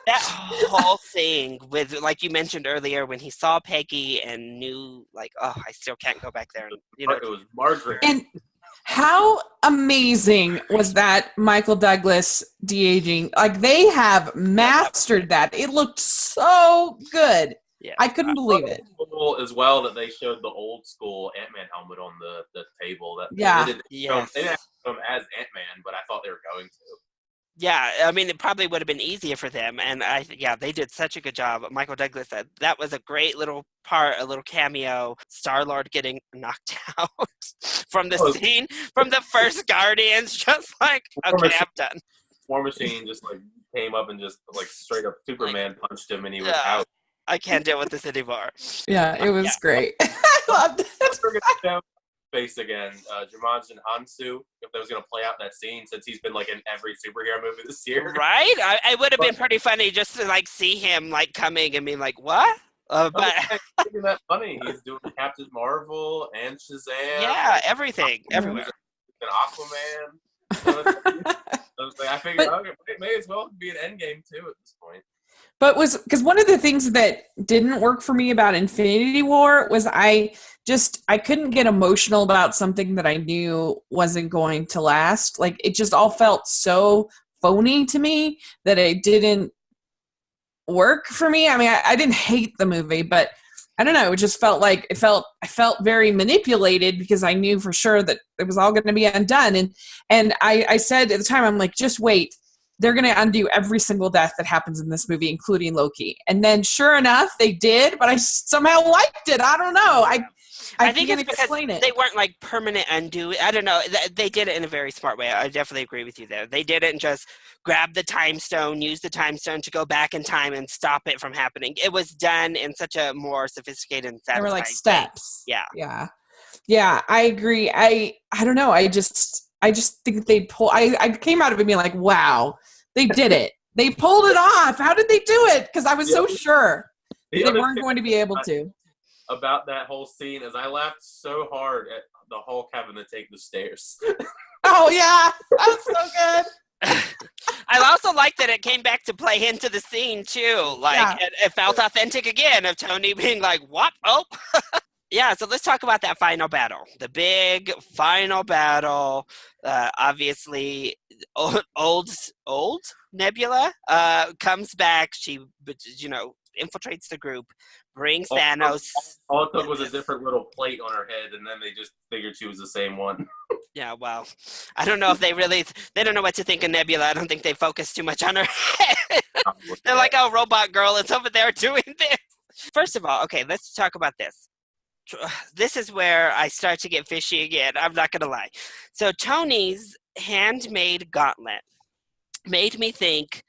That whole thing with, like you mentioned earlier, when he saw Peggy and knew, like, oh, I still can't go back there. And, you know, it was Margaret. And how amazing was that Michael Douglas de-aging? Like, they have mastered that. It looked so good. Yeah. I couldn't believe it. As well that they showed the old school Ant-Man helmet on the table. They didn't show him as Ant-Man, but I thought they were going to. Yeah, I mean, it probably would have been easier for them. And they did such a good job. Michael Douglas said that was a great little part, a little cameo. Star-Lord getting knocked out from the scene, from the first Guardians, just like, okay, I'm done. War Machine just like came up and just like straight up Superman punched him and he was out. I can't deal with this anymore. Yeah, it was great. I loved it. Face again, Jumanji and Hansu, if they was going to play out that scene, since he's been like in every superhero movie this year. Right? I would have been pretty funny just to like see him like coming and being like, what? But isn't that funny? He's doing Captain Marvel and Shazam. Yeah, everything, everywhere. And Aquaman. I figured, it may as well be an Endgame too at this point. But because one of the things that didn't work for me about Infinity War was I couldn't get emotional about something that I knew wasn't going to last. Like, it just all felt so phony to me that it didn't work for me. I mean, I didn't hate the movie, but I don't know. It just felt like I felt very manipulated because I knew for sure that it was all going to be undone. And I said at the time, I'm like, just wait. They're going to undo every single death that happens in this movie, including Loki. And then sure enough, they did, but I somehow liked it. I don't know. I think it's because they weren't like permanent undo. I don't know. They did it in a very smart way. I definitely agree with you there. They didn't just grab the time stone, use the time stone to go back in time and stop it from happening. It was done in such a more sophisticated and satisfying way. They were like steps. Yeah. Yeah. Yeah, I agree. I don't know. I just think they'd pull. I came out of it being like, wow, they did it. They pulled it off. How did they do it? Because I was so sure The they other weren't thing going to be able to. about that whole scene is I laughed so hard at the Hulk having to take the stairs. Oh, yeah. That was so good. I also like that it came back to play into the scene too. Like it felt authentic again of Tony being like, "What? Oh." Yeah, so let's talk about that final battle. The big final battle. Obviously, old Nebula comes back. She, infiltrates the group, brings Thanos. All it took was a different little plate on her head, and then they just figured she was the same one. Yeah, well, I don't know if they don't know what to think of Nebula. I don't think they focus too much on her head. They're like, "Oh, robot girl is over there doing this." First of all, okay, let's talk about this. This is where I start to get fishy again. I'm not going to lie. So Tony's handmade gauntlet made me think,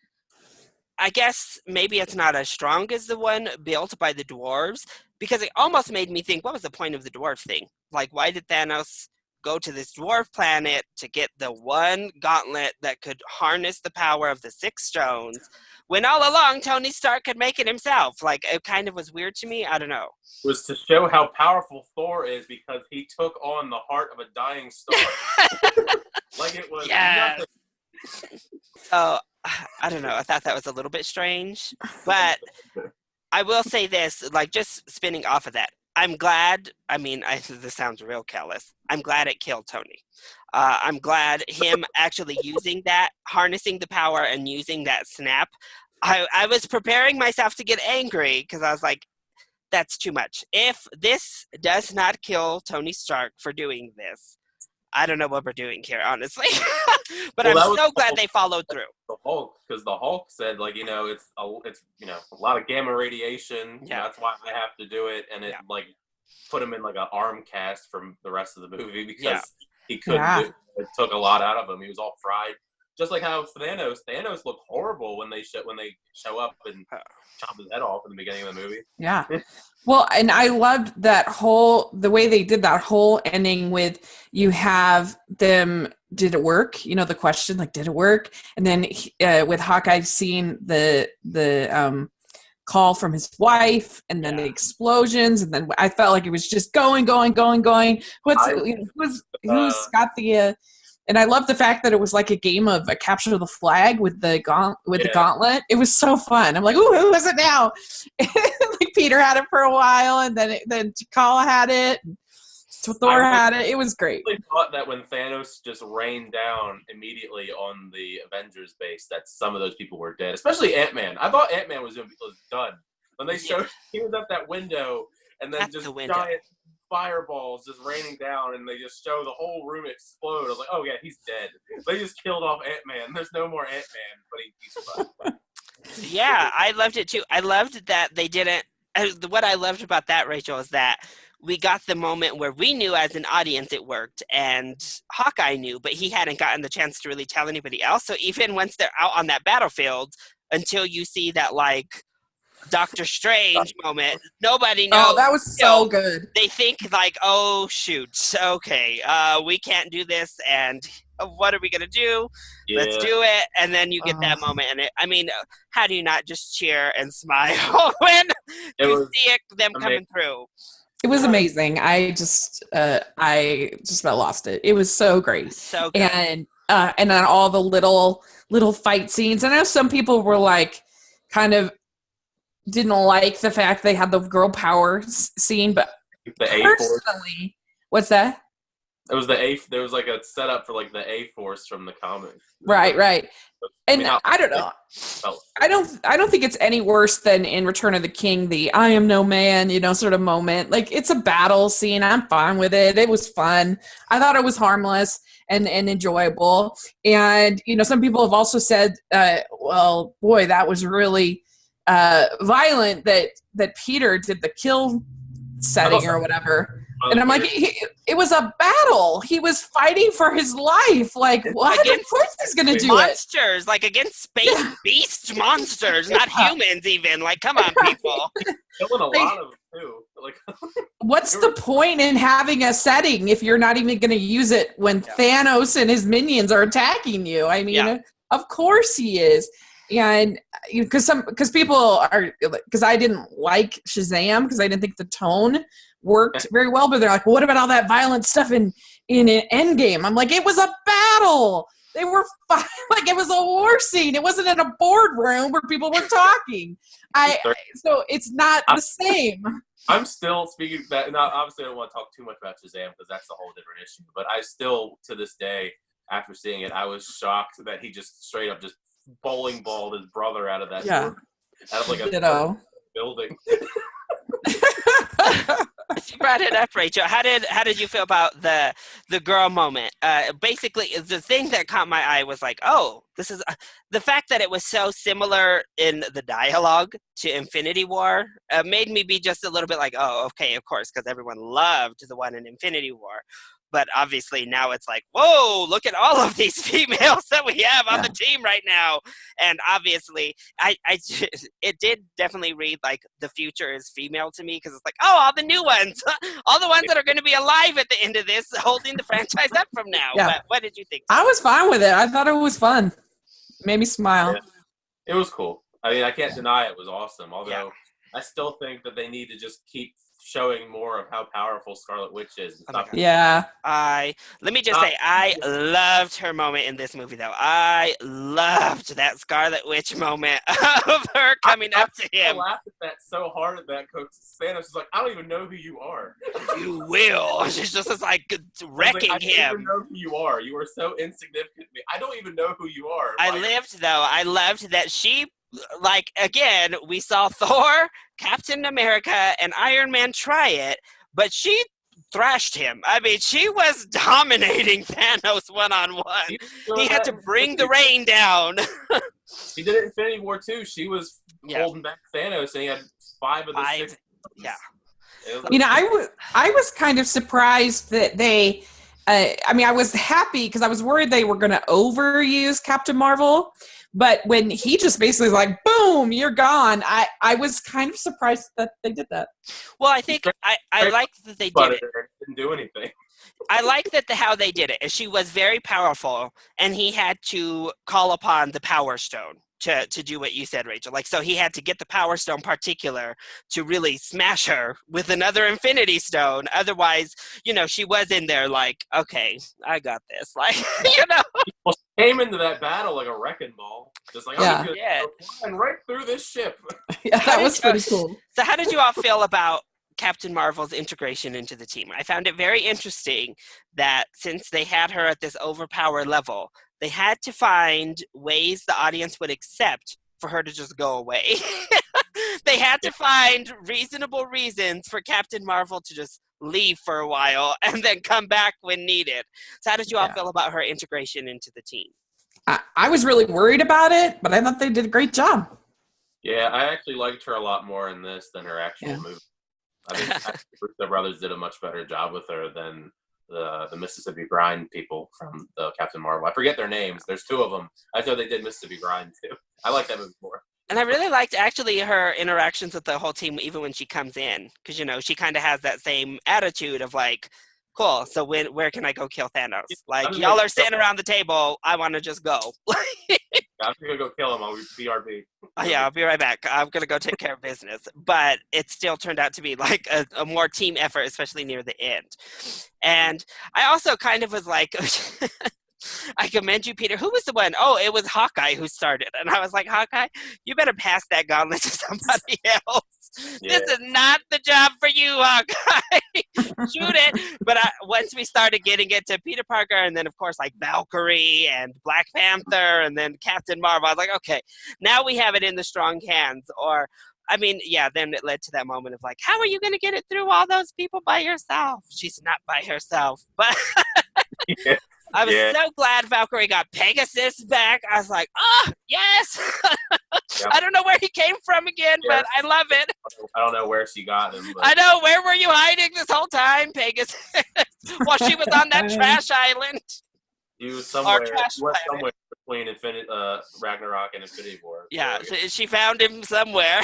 I guess maybe it's not as strong as the one built by the dwarves, because it almost made me think, what was the point of the dwarf thing? Like, why did Thanos go to this dwarf planet to get the one gauntlet that could harness the power of the 6 stones, when all along Tony Stark could make it himself? Like, it kind of was weird to me. I don't know. Was to show how powerful Thor is, because he took on the heart of a dying star. Like it was nothing. So, I don't know. I thought that was a little bit strange. But I will say this, like, just spinning off of that. I'm glad, this sounds real callous. I'm glad it killed Tony. I'm glad him actually using that, harnessing the power and using that snap. I was preparing myself to get angry because I was like, that's too much. If this does not kill Tony Stark for doing this, I don't know what we're doing here, honestly. But I'm so glad they followed through. The Hulk, because the Hulk said, like, it's a lot of gamma radiation. Yeah, that's why I have to do it, and it put him in like an arm cast from the rest of the movie because he couldn't. Do it. It took a lot out of him. He was all fried. Just like how Thanos looked horrible when they show up and chop his head off in the beginning of the movie. Yeah. Well, and I loved the way they did that whole ending with, you have them, did it work? The question, like, did it work? And then with Hawkeye seeing the call from his wife, and then the explosions, and then I felt like it was just going. Who's got the and I love the fact that it was like a game of capture the flag with the the gauntlet. It was so fun. I'm like, ooh, who is it now? Like Peter had it for a while, and then T'Challa had it. Thor had it. It was great. I really thought that when Thanos just rained down immediately on the Avengers base, that some of those people were dead, especially Ant-Man. I thought Ant-Man was done. When they showed he was at that window, and then just giant fireballs just raining down, and they just show the whole room explode. I was like, oh yeah, he's dead. They just killed off Ant-Man. There's no more Ant-Man, but he survived. Yeah, I loved it too. I loved that they didn't. What I loved about that, Rachel, is that we got the moment where we knew as an audience it worked, and Hawkeye knew, but he hadn't gotten the chance to really tell anybody else. So even once they're out on that battlefield, until you see that, like, Doctor Strange moment, nobody knows. Oh, that was so good. They think like, oh shoot, okay, we can't do this, and what are we gonna do? Let's do it. And then you get that moment, and how do you not just cheer and smile when you see them coming through? It was amazing. I just about lost it. It was so great. So good. And then all the little fight scenes. I know some people were like, kind of didn't like the fact they had the girl power scene, but personally, what's that? It was there was like a setup for like the A-Force from the comics. Right. And I don't know. I don't think it's any worse than in Return of the King, the I am no man, sort of moment. Like, it's a battle scene. I'm fine with it. It was fun. I thought it was harmless and enjoyable. And, some people have also said, well, boy, that was really violent that Peter did the kill setting or whatever. And I'm like, it was a battle. He was fighting for his life. Like, what? Of course he's going to do monsters, like against space beast monsters, not humans even. Like, come on, people. Killing a lot of them, too. Like, what's the point in having a setting if you're not even going to use it when Thanos and his minions are attacking you? Of course he is. Yeah, and because people are because I didn't like Shazam because I didn't think the tone worked very well, but they're like, well, what about all that violent stuff in an Endgame? I'm like, it was a battle. They were like it was a war scene. It wasn't in a boardroom where people were talking. So it's not the same. I'm still speaking that. Now, obviously, I don't want to talk too much about Shazam because that's a whole different issue. But I still, to this day, after seeing it, I was shocked that he just straight up just bowling balled his brother out of that door, out of like a building. You brought it up, Rachel. How did you feel about the girl moment? Basically, the thing that caught my eye was like, oh, this is the fact that it was so similar in the dialogue to Infinity War made me be just a little bit like, oh, okay, of course, because everyone loved the one in Infinity War. But obviously now it's like, whoa, look at all of these females that we have on the team right now. And obviously, it did definitely read like the future is female to me because it's like, oh, all the new ones, all the ones that are going to be alive at the end of this, holding the franchise up from now. Yeah. But what did you think? I was fine with it. I thought it was fun. It made me smile. Yeah. It was cool. I mean, I can't deny it was awesome. Although I still think that they need to just keep showing more of how powerful Scarlet Witch is. Let me just say, I loved her moment in this movie, though. I loved that Scarlet Witch moment of her coming up to him. I laughed at that so hard at that Coach Thanos is like, I don't even know who you are. You will. She's just like wrecking him. I don't even know who you are. You are so insignificant to me. I don't even know who you are. I loved that she, like, again, we saw Thor, Captain America, and Iron Man try it, but she thrashed him. I mean, she was dominating Thanos one-on-one. He had to bring the rain down. She did it in Infinity War too. She was holding back Thanos, and he had 5 of the 6. Yeah. You know, I was kind of surprised that they. I mean, I was happy because I was worried they were going to overuse Captain Marvel. But when he just basically was like, boom, you're gone, I was kind of surprised that they did that. Well, I think I like that they did it. Didn't do anything. I like that how they did it. She was very powerful, and he had to call upon the Power Stone to do what you said, Rachel. Like, so he had to get the Power Stone particular to really smash her with another Infinity Stone. Otherwise, you know, she was in there like, okay, I got this. Like, you know. Well, she came into that battle like a wrecking ball. Just like, I'm going to flying right through this ship. Yeah, that was pretty cool. So how did you all feel about Captain Marvel's integration into the team? I found it very interesting that since they had her at this overpowered level, they had to find ways the audience would accept for her to just go away. They had to find reasonable reasons for Captain Marvel to just leave for a while and then come back when needed. So how did you all feel about her integration into the team? I was really worried about it, but I thought they did a great job. Yeah, I actually liked her a lot more in this than her actual movie. I think the brothers did a much better job with her than the Mississippi Grind people from the Captain Marvel. I forget their names. There's 2 of them. I thought they did Mississippi Grind too. I like that movie more. And I really liked actually her interactions with the whole team, even when she comes in, because, you know, she kind of has that same attitude of like, cool, so where can I go kill Thanos? Like, y'all are sitting around the table, I want to just go. I'm going to go kill him. I'll be BRB. Yeah, I'll be right back. I'm going to go take care of business. But it still turned out to be like a more team effort, especially near the end. And I also kind of was like, I commend you, Peter. Who was the one? Oh, it was Hawkeye who started. And I was like, Hawkeye, you better pass that gauntlet to somebody else. Yeah. This is not the job for you, Hawkeye. Shoot it. But once we started getting it to Peter Parker, and then, of course, like Valkyrie and Black Panther and then Captain Marvel, I was like, okay, now we have it in the strong hands. Or, I mean, yeah, then it led to that moment of like, how are you going to get it through all those people by yourself? She's not by herself. But yeah. I was so glad Valkyrie got Pegasus back. I was like, oh, yes. I don't know where he came from again, but I love it. I don't know where she got him. But... I know. Where were you hiding this whole time, Pegasus? While she was on that trash island. He was somewhere, between Ragnarok and Infinity War. Yeah, so she found him somewhere.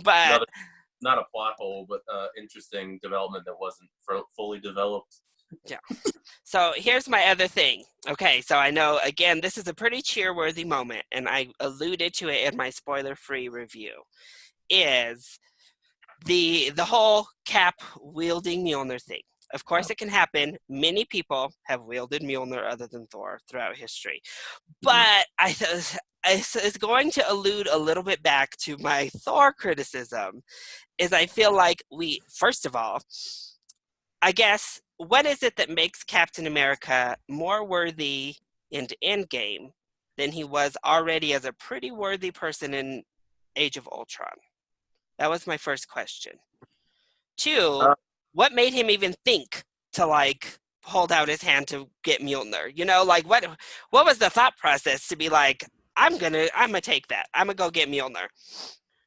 But not a plot hole, but interesting development that wasn't fully developed. Yeah. So here's my other thing. Okay, so I know, again, this is a pretty cheer-worthy moment, and I alluded to it in my spoiler-free review, is the whole Cap wielding Mjolnir thing. Of course, it can happen. Many people have wielded Mjolnir other than Thor throughout history. But it's going to allude a little bit back to my Thor criticism, is I feel like first of all, I guess, what is it that makes Captain America more worthy in Endgame than he was already as a pretty worthy person in Age of Ultron? That was my first question. Two, Uh, what made him even think to like hold out his hand to get Mjolnir? You know, like what was the thought process to be like, I'm gonna take that. I'm gonna go get Mjolnir.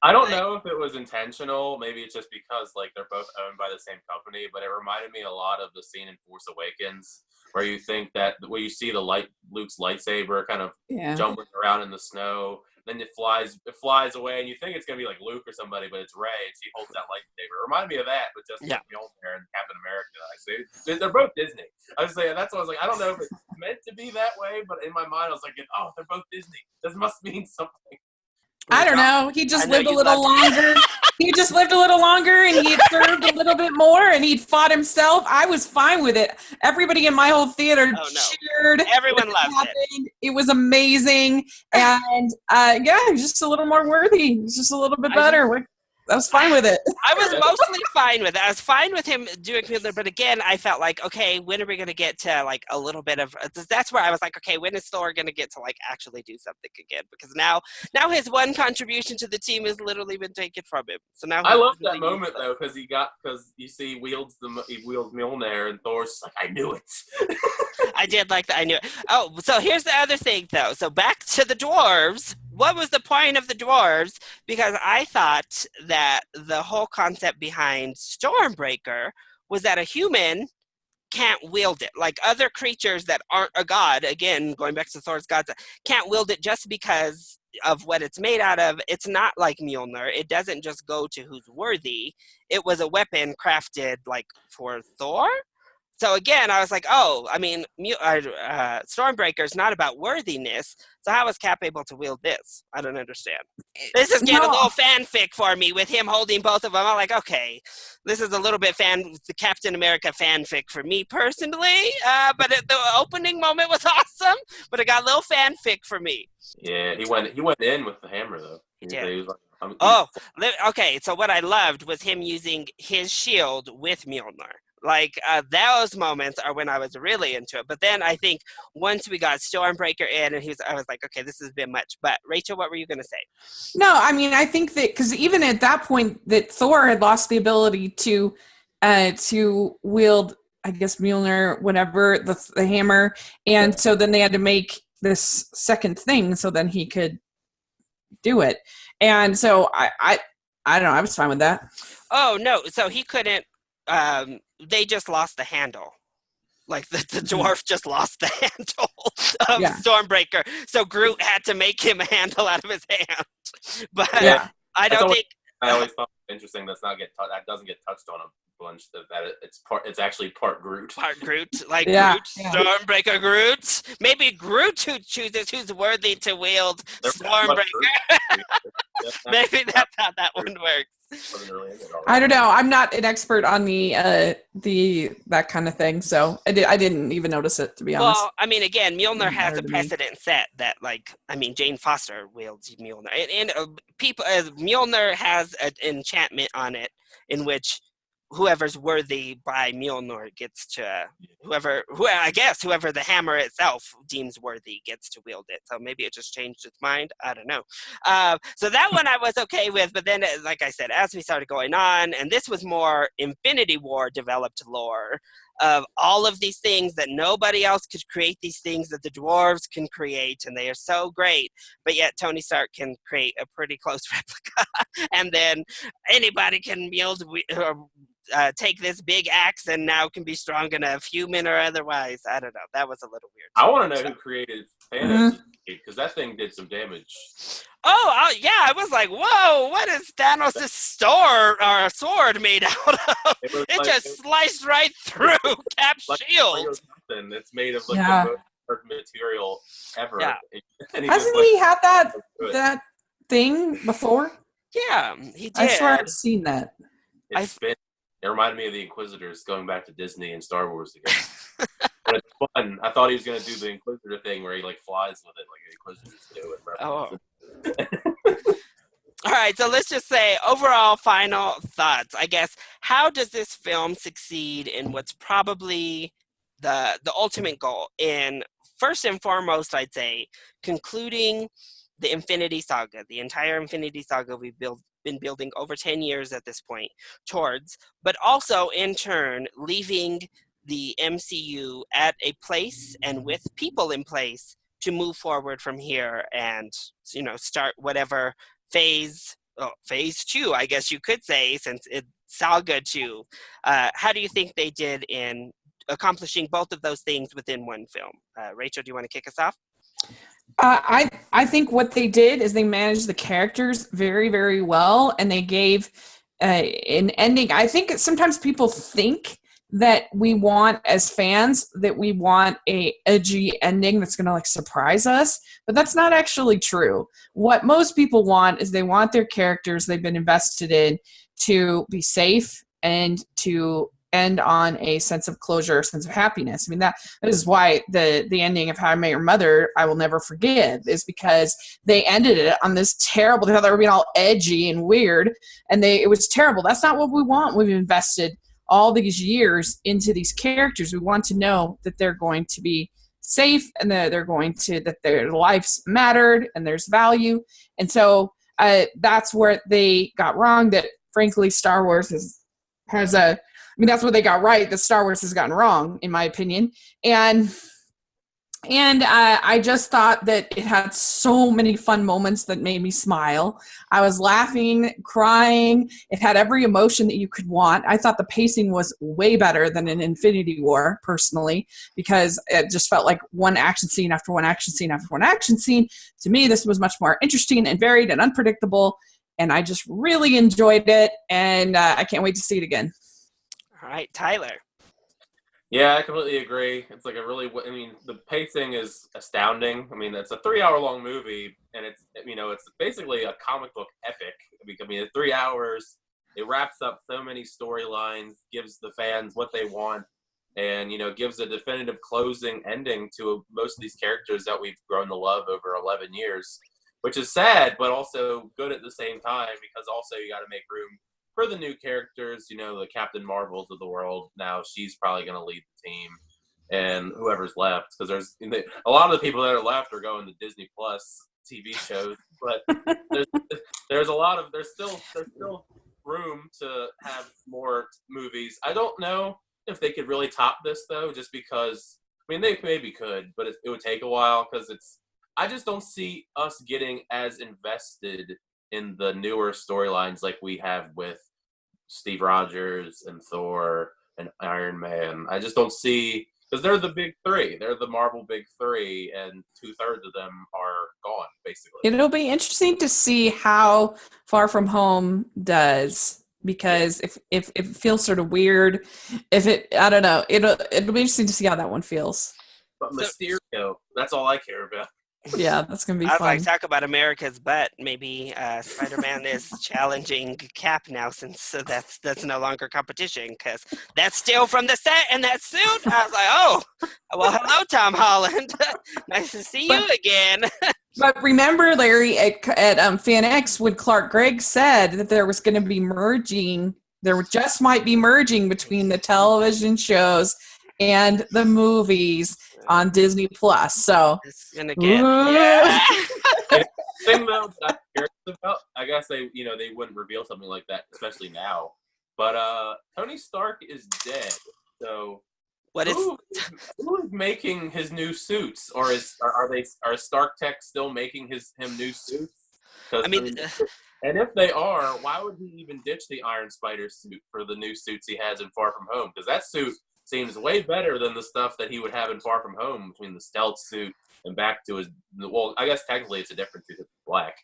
I don't know if it was intentional. Maybe it's just because like they're both owned by the same company. But it reminded me a lot of the scene in Force Awakens where you think that where you see the Luke's lightsaber kind of jumping around in the snow. Then it flies away, and you think it's gonna be like Luke or somebody, but it's Rey, and she holds that lightsaber. It reminded me of that, but just with Mjolnir and Captain America. I say they're both Disney. I was saying that's what I was like. I don't know if it's meant to be that way, but in my mind, I was like, oh, they're both Disney. This must mean something. I don't know. He just lived a little longer. He just lived a little longer, and he served a little bit more, and he'd fought himself. I was fine with it. Everybody in my whole theater cheered. Everyone loved it. It was amazing, and just a little more worthy. Just a little bit better. I was fine with it. I was mostly fine with it. I was fine with him doing Fielder, but again, I felt like, okay, when are we going to get to like a little bit of? That's where I was like, okay, when is Thor going to get to like actually do something again? Because now his one contribution to the team has literally been taken from him. So now I love that moment though, because you see he wields Mjolnir, and Thor's like, I knew it. I did like that. I knew it. Oh, so here's the other thing though. So back to the dwarves. What was the point of the dwarves? Because I thought that the whole concept behind Stormbreaker was that a human can't wield it. Like other creatures that aren't a god, again, going back to Thor's gods, can't wield it just because of what it's made out of. It's not like Mjolnir. It doesn't just go to who's worthy. It was a weapon crafted like for Thor. So again, I was like, oh, I mean, Stormbreaker is not about worthiness. So how was Cap able to wield this? I don't understand. This is getting a little fanfic for me with him holding both of them. I'm like, okay, this is a little bit the Captain America fanfic for me personally. But the opening moment was awesome, but it got a little fanfic for me. Yeah, he went in with the hammer though. He did. He was like, okay. So what I loved was him using his shield with Mjolnir. Like those moments are when I was really into it. But then I think once we got Stormbreaker in, and I was like, okay, this has been much. But Rachel, what were you going to say? No, I mean, I think that because even at that point, that Thor had lost the ability to wield, I guess, Mjolnir, whatever, the hammer, and so then they had to make this second thing so then he could do it. And so I don't know. I was fine with that. Oh no! So he couldn't. They just lost the handle. Like the dwarf just lost the handle of Stormbreaker. So Groot had to make him a handle out of his hand. But I don't think. I always thought it interesting that doesn't get touched on a bunch. That it's actually part Groot. Part Groot, like Groot, Stormbreaker Groot. Maybe Groot who chooses who's worthy to wield Stormbreaker. Maybe that's how that one works. I don't know. I'm not an expert on the that kind of thing, so I didn't even notice it, to be honest. Well, I mean, again, Mjolnir has a precedent set that, like, I mean, Jane Foster wields Mjolnir, and Mjolnir has an enchantment on it in which whoever's worthy by Mjolnir gets to whoever the hammer itself deems worthy gets to wield it. So maybe it just changed its mind. I don't know. So that one I was okay with, but then, like I said, as we started going on, and this was more Infinity War developed lore of all of these things that nobody else could create, these things that the dwarves can create, and they are so great, but yet Tony Stark can create a pretty close replica, and then anybody can take this big axe and now can be strong enough, human or otherwise. I don't know. That was a little weird. I want to know who created Thanos' because that thing did some damage. Oh, yeah, I was like, whoa, what is Thanos' sword made out of? It just sliced right through Cap's shield. It's made of the most material ever. Yeah. Hasn't he had that thing before? Yeah, he did. I swear I've seen that. It reminded me of the Inquisitors going back to Disney and Star Wars again. But it's fun. I thought he was going to do the Inquisitor thing where he flies with it like the Inquisitors do. Oh. All right, so let's just say overall final thoughts. I guess, how does this film succeed in what's probably the ultimate goal? In first and foremost, I'd say concluding the Infinity Saga, the entire Infinity Saga we've been building over 10 years at this point towards, but also in turn leaving the MCU at a place and with people in place to move forward from here and, start whatever phase 2, I guess you could say, since it's Saga 2. How do you think they did in accomplishing both of those things within one film? Rachel, do you want to kick us off? I think what they did is they managed the characters very, very well, and they gave an ending. I think sometimes people think that we want, as fans, that we want a edgy ending that's going to surprise us, but that's not actually true. What most people want is they want their characters they've been invested in to be safe and to end on a sense of closure, a sense of happiness. I mean, that is why the ending of How I Met Your Mother, I Will Never Forgive, is because they ended it on this terrible, they thought they were being all edgy and weird, and it was terrible. That's not what we want. We've invested all these years into these characters. We want to know that they're going to be safe and that that their lives mattered and there's value. And so that's where they got wrong, that frankly Star Wars that's what they got right, that Star Wars has gotten wrong, in my opinion. And I just thought that it had so many fun moments that made me smile. I was laughing, crying. It had every emotion that you could want. I thought the pacing was way better than in Infinity War, personally, because it just felt like one action scene after one action scene after one action scene. To me, this was much more interesting and varied and unpredictable, and I just really enjoyed it, and I can't wait to see it again. All right, Tyler. Yeah, I completely agree. It's the pacing is astounding. I mean, it's a 3-hour-long movie, and it's basically a comic book epic. I mean, 3 hours, it wraps up so many storylines, gives the fans what they want, and, gives a definitive closing ending to most of these characters that we've grown to love over 11 years, which is sad, but also good at the same time, because also you got to make room for the new characters, the Captain Marvels of the world. Now she's probably going to lead the team, and whoever's left, because there's a lot of the people that are left are going to Disney Plus TV shows, but there's still room to have more movies. I don't know if they could really top this though, just because they maybe could, but it would take a while, because I just don't see us getting as invested in the newer storylines like we have with Steve Rogers and Thor and Iron Man. I just don't see, because they're the big three. They're the Marvel big three, and 2/3 of them are gone, basically. It'll be interesting to see how Far From Home does, because if it feels sort of weird, I don't know, it'll be interesting to see how that one feels. But Mysterio, that's all I care about. Yeah, that's gonna be I'd fun. like to talk about America's butt. Maybe Spider-Man is challenging Cap now, since that's no longer competition, because that's still from the set and that suit. I was like, oh, well, hello, Tom Holland. Nice to see you again. But remember, Larry, at FanX, when Clark Gregg said that there was going to be there just might be merging between the television shows and the movies on Disney Plus. So it's gonna get thing though that I'm curious about, I guess they wouldn't reveal something like that, especially now. But Tony Stark is dead. So who is making his new suits, or are Stark Tech still making him new suits? And if they are, why would he even ditch the Iron Spider suit for the new suits he has in Far From Home? Because that suit seems way better than the stuff that he would have in Far From Home, between the stealth suit and back to his. Well, I guess technically it's a different suit. It's black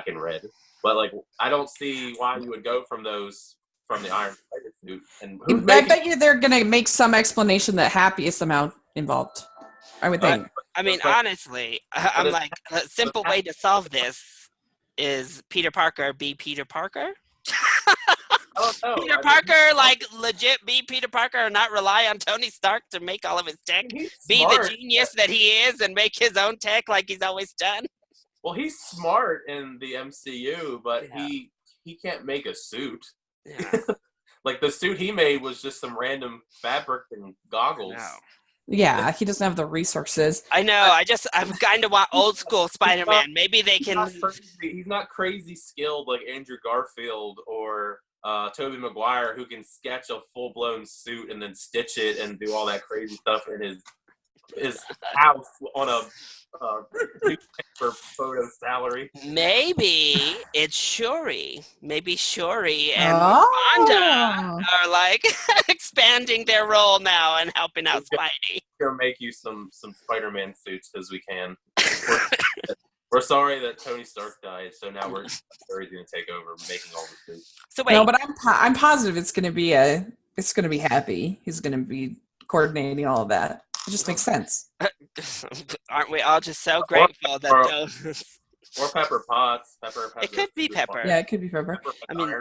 and red. But like, I don't see why you would go from those from the Iron Spider suit. And I bet you they're gonna make some explanation that Happy is somehow involved. I would think. I mean, honestly, I'm like, a simple way to solve this is Peter Parker be Peter Parker. I don't know. Peter Parker, like, legit be Peter Parker and not rely on Tony Stark to make all of his tech. Be the genius that he is and make his own tech like he's always done. Well, he's smart in the MCU, but he can't make a suit. Yeah. Like, the suit he made was just some random fabric and goggles. No. Yeah, he doesn't have the resources. I know. I'm kind of want old school Spider-Man. Maybe they can. He's not crazy skilled like Andrew Garfield or Tobey Maguire, who can sketch a full blown suit and then stitch it and do all that crazy stuff in his house on a newspaper photo salary. Maybe it's Shuri. Maybe Shuri and Wanda are like expanding their role now and helping out Spidey. We're gonna make you some Spider-Man suits because we can. We're sorry that Tony Stark died, so now Shuri's gonna take over making all the suits. So wait, no, but I'm positive it's gonna be Happy. He's gonna be coordinating all of that. It just makes sense. Aren't we all just so grateful that those... Or Pepper Potts. It could be Pepper. Yeah, it could be Pepper. I mean,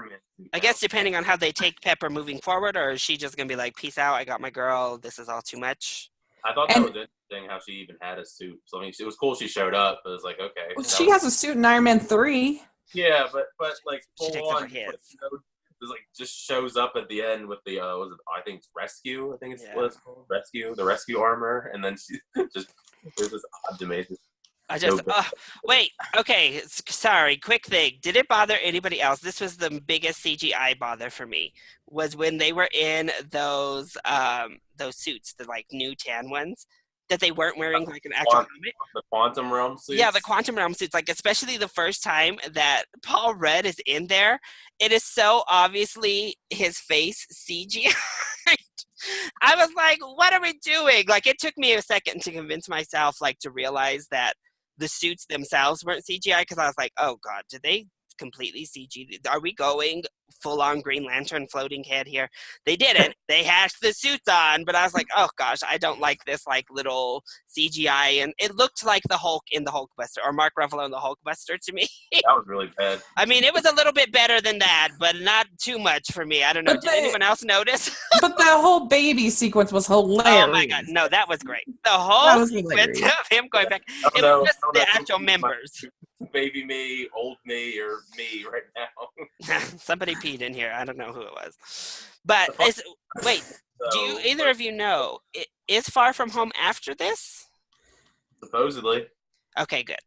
I guess depending on how they take Pepper moving forward, or is she just going to be like, peace out, I got my girl, this is all too much? I thought that was interesting how she even had a suit. So, I mean, it was cool she showed up. It was like, okay. Well, she has a suit in Iron Man 3. Yeah, but like, She takes full over on, his. like, just shows up at the end with the I think it's Rescue. I think it's what it's called. Rescue, the Rescue armor, and then she just there's this odd amazing. Wait, okay, sorry, quick thing. Did it bother anybody else? This was the biggest CGI bother for me, was when they were in those suits, the like new tan ones, that they weren't wearing like an actual helmet. The Quantum Realm suits? Yeah, the Quantum Realm suits, like especially the first time that Paul Rudd is in there, it is so obviously his face CGI. I was like, what are we doing? Like, it took me a second to convince myself, like, to realize that the suits themselves weren't CGI, because I was like, oh god, did they completely CG? Are we going full-on Green Lantern floating head here? They didn't. They hashed the suits on, but I was like, oh gosh, I don't like this like little CGI, and it looked like the Hulk in the Hulkbuster, or Mark Ruffalo in the Hulkbuster to me. That was really bad. I mean, it was a little bit better than that, but not too much for me. I don't know. Did anyone else notice? But the whole baby sequence was hilarious. Oh my god, no, that was great. The whole sequence of him going back. It was just the actual members. Baby me, old me, or me right now. Somebody peed in here. I don't know who it was. But do either of you know, is Far From Home after this? Supposedly. Okay, good.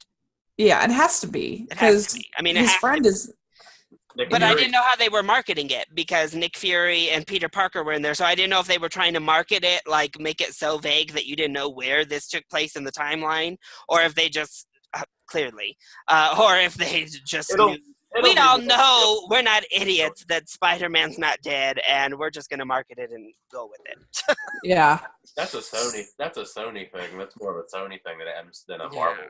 Yeah, it has to be. It has to be. I mean, his friend is... But I didn't know how they were marketing it, because Nick Fury and Peter Parker were in there, so I didn't know if they were trying to market it, like make it so vague that you didn't know where this took place in the timeline, or if they just... clearly, or if they just we all know we're not idiots that Spider-Man's not dead, and we're just going to market it and go with it. Yeah, that's a Sony thing. That's more of a Sony thing than a Marvel.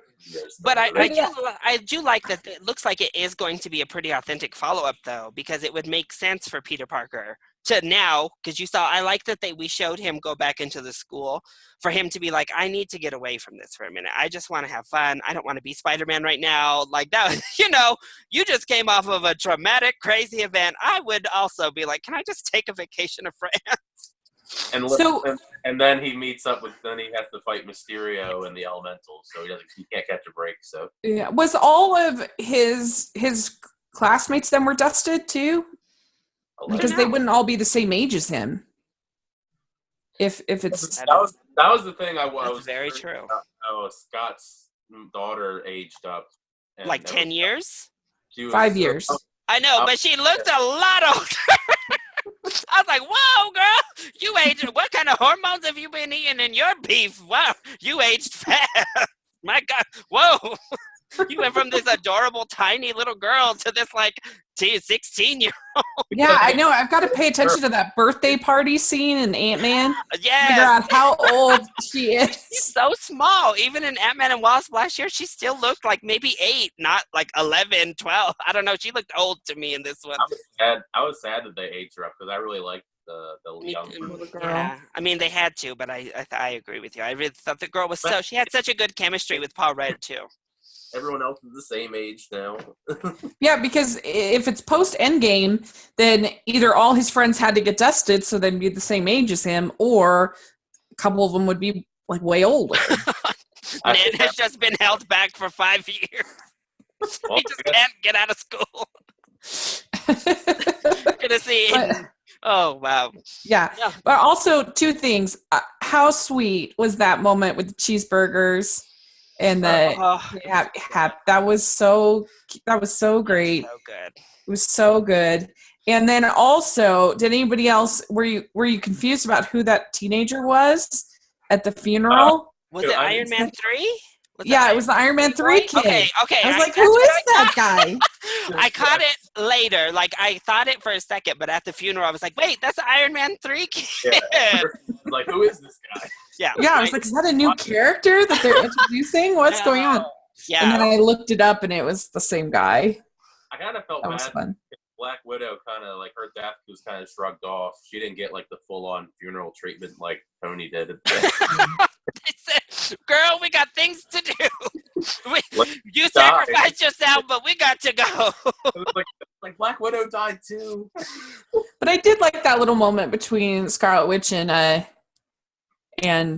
But I do like that it looks like it is going to be a pretty authentic follow-up, though, because it would make sense for Peter Parker to now, because I like that we showed him go back into the school for him to be like, I need to get away from this for a minute. I just want to have fun. I don't want to be Spider-Man right now. Like that, you just came off of a traumatic, crazy event. I would also be like, can I just take a vacation to France? And then he meets up then he has to fight Mysterio and the Elementals, so he can't catch a break. So yeah, was all of his classmates then were dusted too? Because they wouldn't all be the same age as him. If it's that was the thing I was very true. Scott's daughter aged up like 10 years. 5 years. I know, but she looked a lot older. I was like, whoa, girl, you aged. What kind of hormones have you been eating in your beef? Wow, you aged fast. My God, whoa. You went from this adorable, tiny little girl to this, like, 16-year. Yeah, I know. I've got to pay attention to that birthday party scene in Ant-Man. Figure Yes. out how old she is. She's so small. Even in Ant-Man and Wasp last year, she still looked like maybe 8, not like 11, 12. I don't know. She looked old to me in this one. I was sad that they aged her up because I really liked the young Little girl. Yeah, I mean they had to, but I agree with you. I really thought the girl was she had such a good chemistry with Paul Rudd too. Everyone else is the same age now. Yeah, because if it's post Endgame, then either all his friends had to get tested, so they'd be the same age as him, or a couple of them would be like way older. Ned has just been held back for 5 years. He just can't get out of school. Gonna see. Oh wow. Yeah, but also 2 things. How sweet was that moment with the cheeseburgers? And that was so great. So good. It was so good. And then also, did anybody else were you confused about who that teenager was at the funeral? Was it Iron Man 3? It was the Iron Man 3 kid. Okay. I was like, who is that guy? I caught it later. Like, I thought it for a second, but at the funeral, I was like, wait, that's the Iron Man 3 kid. Yeah. Like, who is this guy? Yeah. I was like, is that a new character that they're introducing? What's going on? Yeah. And then I looked it up, and it was the same guy. I kind of felt That was bad. fun. Black Widow kind of like her death was kind of shrugged off. She didn't get like the full-on funeral treatment like Tony did. They said, girl, we got things to do. You sacrificed yourself, but we got to go. like Black Widow died too. But I did like that little moment between Scarlet Witch and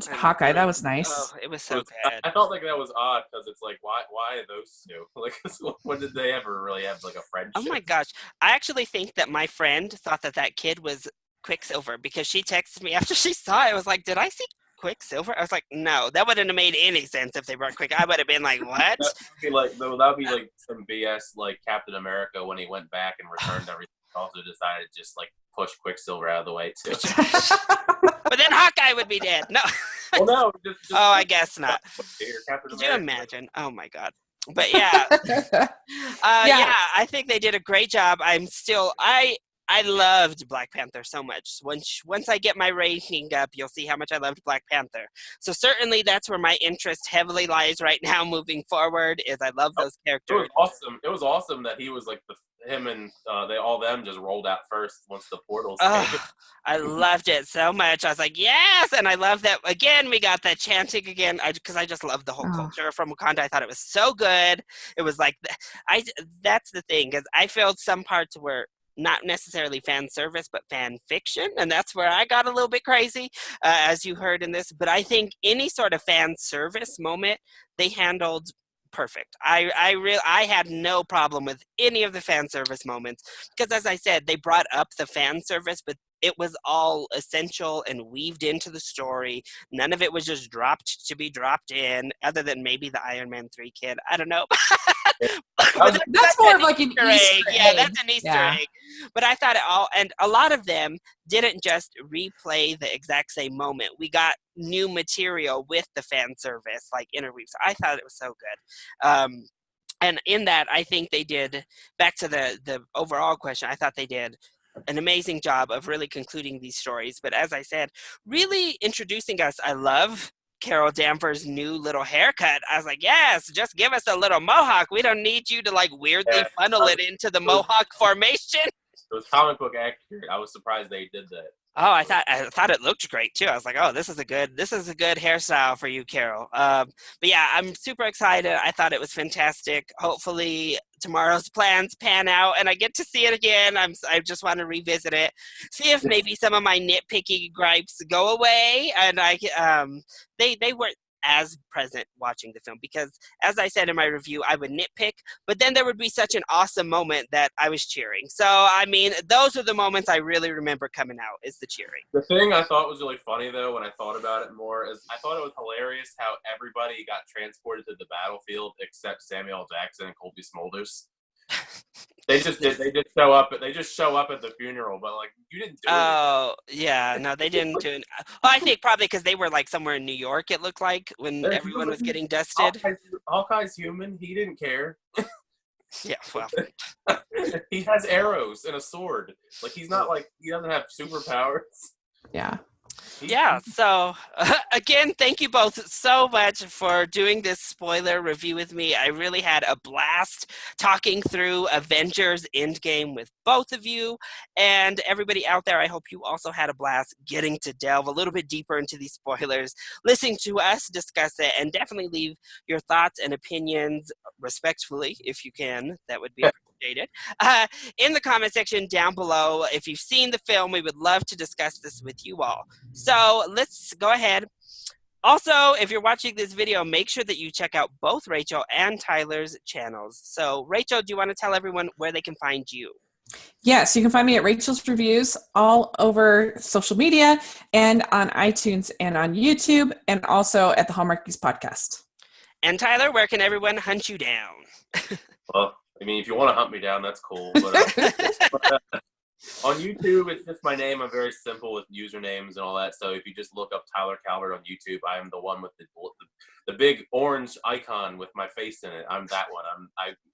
Hawkeye. That was nice. Oh, it was so good. I felt like that was odd because it's like, why those two? Like, when did they ever really have like a friendship? Oh my gosh. I actually think that my friend thought that kid was Quicksilver because she texted me after she saw it. I was like, did I see Quicksilver? I was like, no, that wouldn't have made any sense if they brought I would have been like, what? That would be like some BS like Captain America when he went back and returned everything. Also decided to just like push Quicksilver out of the way too. But then Hawkeye would be dead. No. Well, no. Just I guess not. Captain Could you America. imagine? Oh my God. But yeah. I think they did a great job. I loved Black Panther so much. Once I get my rating up, you'll see how much I loved Black Panther. So certainly that's where my interest heavily lies right now moving forward is I love those characters. It was awesome that he was like him and all them just rolled out first once the portals came. I loved it so much. I was like, yes! And I love that, again, we got that chanting again because I just love the whole culture from Wakanda. I thought it was so good. It was like, that's the thing, because I felt some parts were not necessarily fan service, but fan fiction. And that's where I got a little bit crazy, as you heard in this. But I think any sort of fan service moment, they handled perfect. I had no problem with any of the fan service moments because, as I said, they brought up the fan service, but it was all essential and weaved into the story. None of it was just dropped to be dropped in, other than maybe the Iron Man 3 kid. I don't know. That's more of like an Easter egg. Yeah, that's an Easter egg. But I thought and a lot of them didn't just replay the exact same moment. We got new material with the fan service, like interweave. So I thought it was so good. And in that, I think they did, back to the overall question, I thought they did an amazing job of really concluding these stories. But as I said, really introducing us, I love Carol Danvers' new little haircut. I was like, yes, just give us a little mohawk. We don't need you to like weirdly funnel it into the mohawk formation. It was comic book accurate. I was surprised they did that. Oh, I thought it looked great too. I was like, oh, this is a good hairstyle for you, Carol. But yeah, I'm super excited. I thought it was fantastic. Hopefully tomorrow's plans pan out and I get to see it again. I just want to revisit it, see if maybe some of my nitpicky gripes go away, and they weren't as present watching the film because, as I said in my review, I would nitpick, but then there would be such an awesome moment that I was cheering. So, I mean, those are the moments I really remember coming out, is the cheering. The thing I thought was really funny, though, when I thought about it more, is I thought it was hilarious how everybody got transported to the battlefield except Samuel Jackson and Colby Smulders. They just did. They just show up. They just show up at the funeral, but like you didn't do anything. Oh, yeah. No, they didn't do it. Well, I think probably because they were like somewhere in New York, it looked like, when They're everyone was human. getting dusted. Hawkeye's human. He didn't care. Yeah, well. He has arrows and a sword. Like he doesn't have superpowers. Yeah. Yeah, so again, thank you both so much for doing this spoiler review with me. I really had a blast talking through Avengers Endgame with both of you. And everybody out there, I hope you also had a blast getting to delve a little bit deeper into these spoilers, listening to us discuss it, and definitely leave your thoughts and opinions respectfully, if you can. That would be appreciated. In the comment section down below. If you've seen the film, we would love to discuss this with you all. So let's go ahead. Also, if you're watching this video, make sure that you check out both Rachel and Tyler's channels. So Rachel, do you want to tell everyone where they can find you? Yes, you can find me at Rachel's Reviews all over social media and on iTunes and on YouTube, and also at the Hallmarkies podcast. And Tyler, where can everyone hunt you down? Well, I mean, if you want to hunt me down, that's cool. But on YouTube, it's just my name. I'm very simple with usernames and all that. So if you just look up Tyler Calvert on YouTube, I am the one with the big orange icon with my face in it. I'm that one.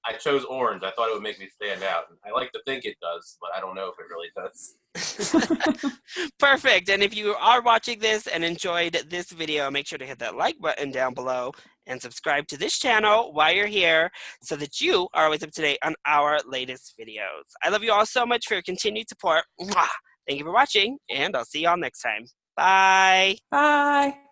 I chose orange. I thought it would make me stand out. I like to think it does, but I don't know if it really does. Perfect. And if you are watching this and enjoyed this video, make sure to hit that like button down below and subscribe to this channel while you're here so that you are always up to date on our latest videos. I love you all so much for your continued support. Mwah! Thank you for watching, and I'll see you all next time. Bye. Bye.